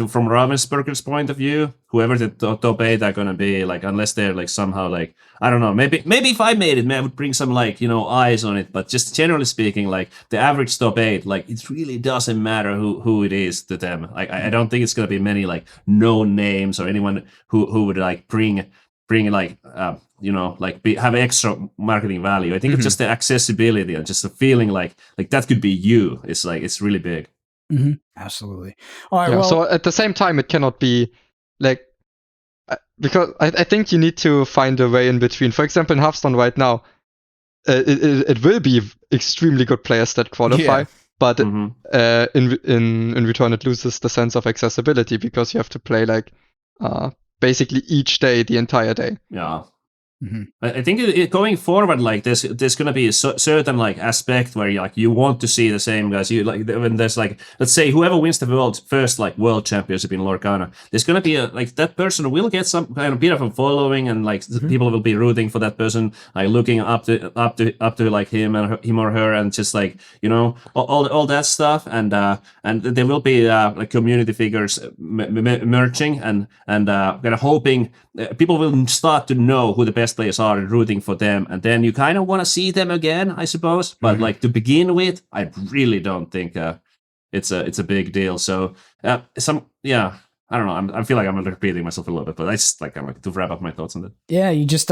from Ravensburger's point of view, whoever the top 8 are going to be, like, unless they're like somehow like, I don't know, maybe if I made it, I would bring some like, eyes on it. But just generally speaking, like the average top 8, like it really doesn't matter who it is to them. Like, I don't think it's going to be many like no names or anyone who would like bring like, have extra marketing value. I think it's just the accessibility and just the feeling like that could be you. It's like, it's really big. Mm-hmm. Absolutely. All right. So at the same time, it cannot be like, because I think you need to find a way in between. For example, in Hearthstone right now, it will be extremely good players that qualify, but in return it loses the sense of accessibility because you have to play like basically each day, the entire day. Yeah. Mm-hmm. I think going forward, like there's going to be a certain like aspect where you want to see the same guys. You like when there's like, let's say whoever wins the first world championship in Lorcana, there's going to be that person will get some kind of bit of a following, and like people will be rooting for that person, like looking up to like him or her, and just like all that stuff, and there will be like community figures emerging, and kind of hoping people will start to know who the best players are and rooting for them, and then you kind of want to see them again, I suppose. But like to begin with, I really don't think it's a big deal. So I don't know. I feel like I'm repeating myself a little bit, but I just like I'm like to wrap up my thoughts on that. Yeah, you just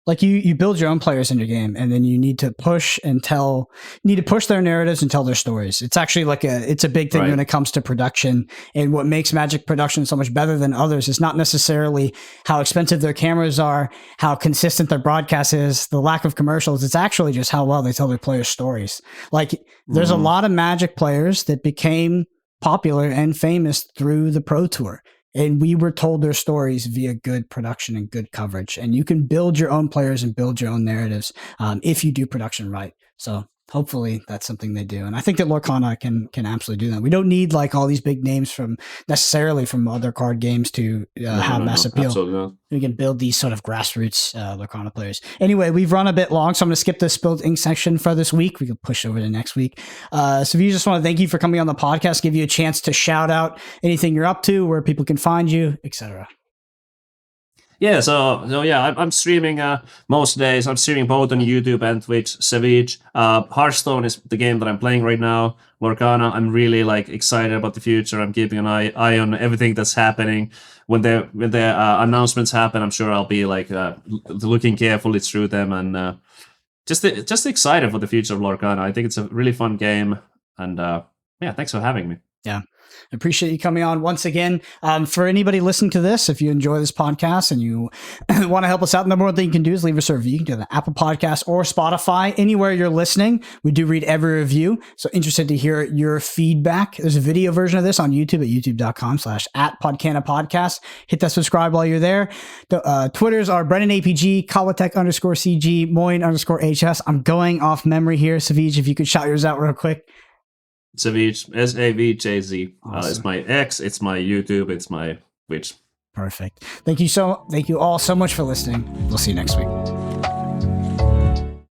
like you build your own players in your game, and then you need to push their narratives and tell their stories. It's actually like it's a big thing when it comes to production. And what makes Magic production so much better than others is not necessarily how expensive their cameras are, how consistent their broadcast is, the lack of commercials. It's actually just how well they tell their players' stories. Like there's a lot of Magic players that became popular and famous through the Pro Tour. And we were told their stories via good production and good coverage. And you can build your own players and build your own narratives if you do production right. So Hopefully that's something they do. And I think that Lorcana can absolutely do that. We don't need like all these big names from necessarily from other card games to have mass appeal. Absolutely not. We can build these sort of grassroots Lorcana players. Anyway, we've run a bit long, so I'm going to skip the Spilled Ink section for this week. We can push over to next week. So we just want to thank you for coming on the podcast, give you a chance to shout out anything you're up to, where people can find you, etc. Yeah, so yeah, I'm streaming most days. I'm streaming both on YouTube and Twitch. Savjz. Hearthstone is the game that I'm playing right now. Lorcana, I'm really like excited about the future. I'm keeping an eye on everything that's happening. When the announcements happen, I'm sure I'll be like looking carefully through them and just excited for the future of Lorcana. I think it's a really fun game, and yeah, thanks for having me. Yeah. I appreciate you coming on once again. For anybody listening to this, if you enjoy this podcast and you want to help us out, the number one thing you can do is leave us a review. You can do that on Apple Podcasts or Spotify, anywhere you're listening. We do read every review. So interested to hear your feedback. There's a video version of this on YouTube at youtube.com/@Podcana podcast. Hit that subscribe while you're there. The Twitters are BrennanAPG, Kawatech_CG, Moyen_HS. I'm going off memory here. Savjz, if you could shout yours out real quick. Savjz, SAVJZ. Awesome. It's my X, it's my YouTube, it's my Twitch. Perfect. Thank you all so much for listening. We'll see you next week.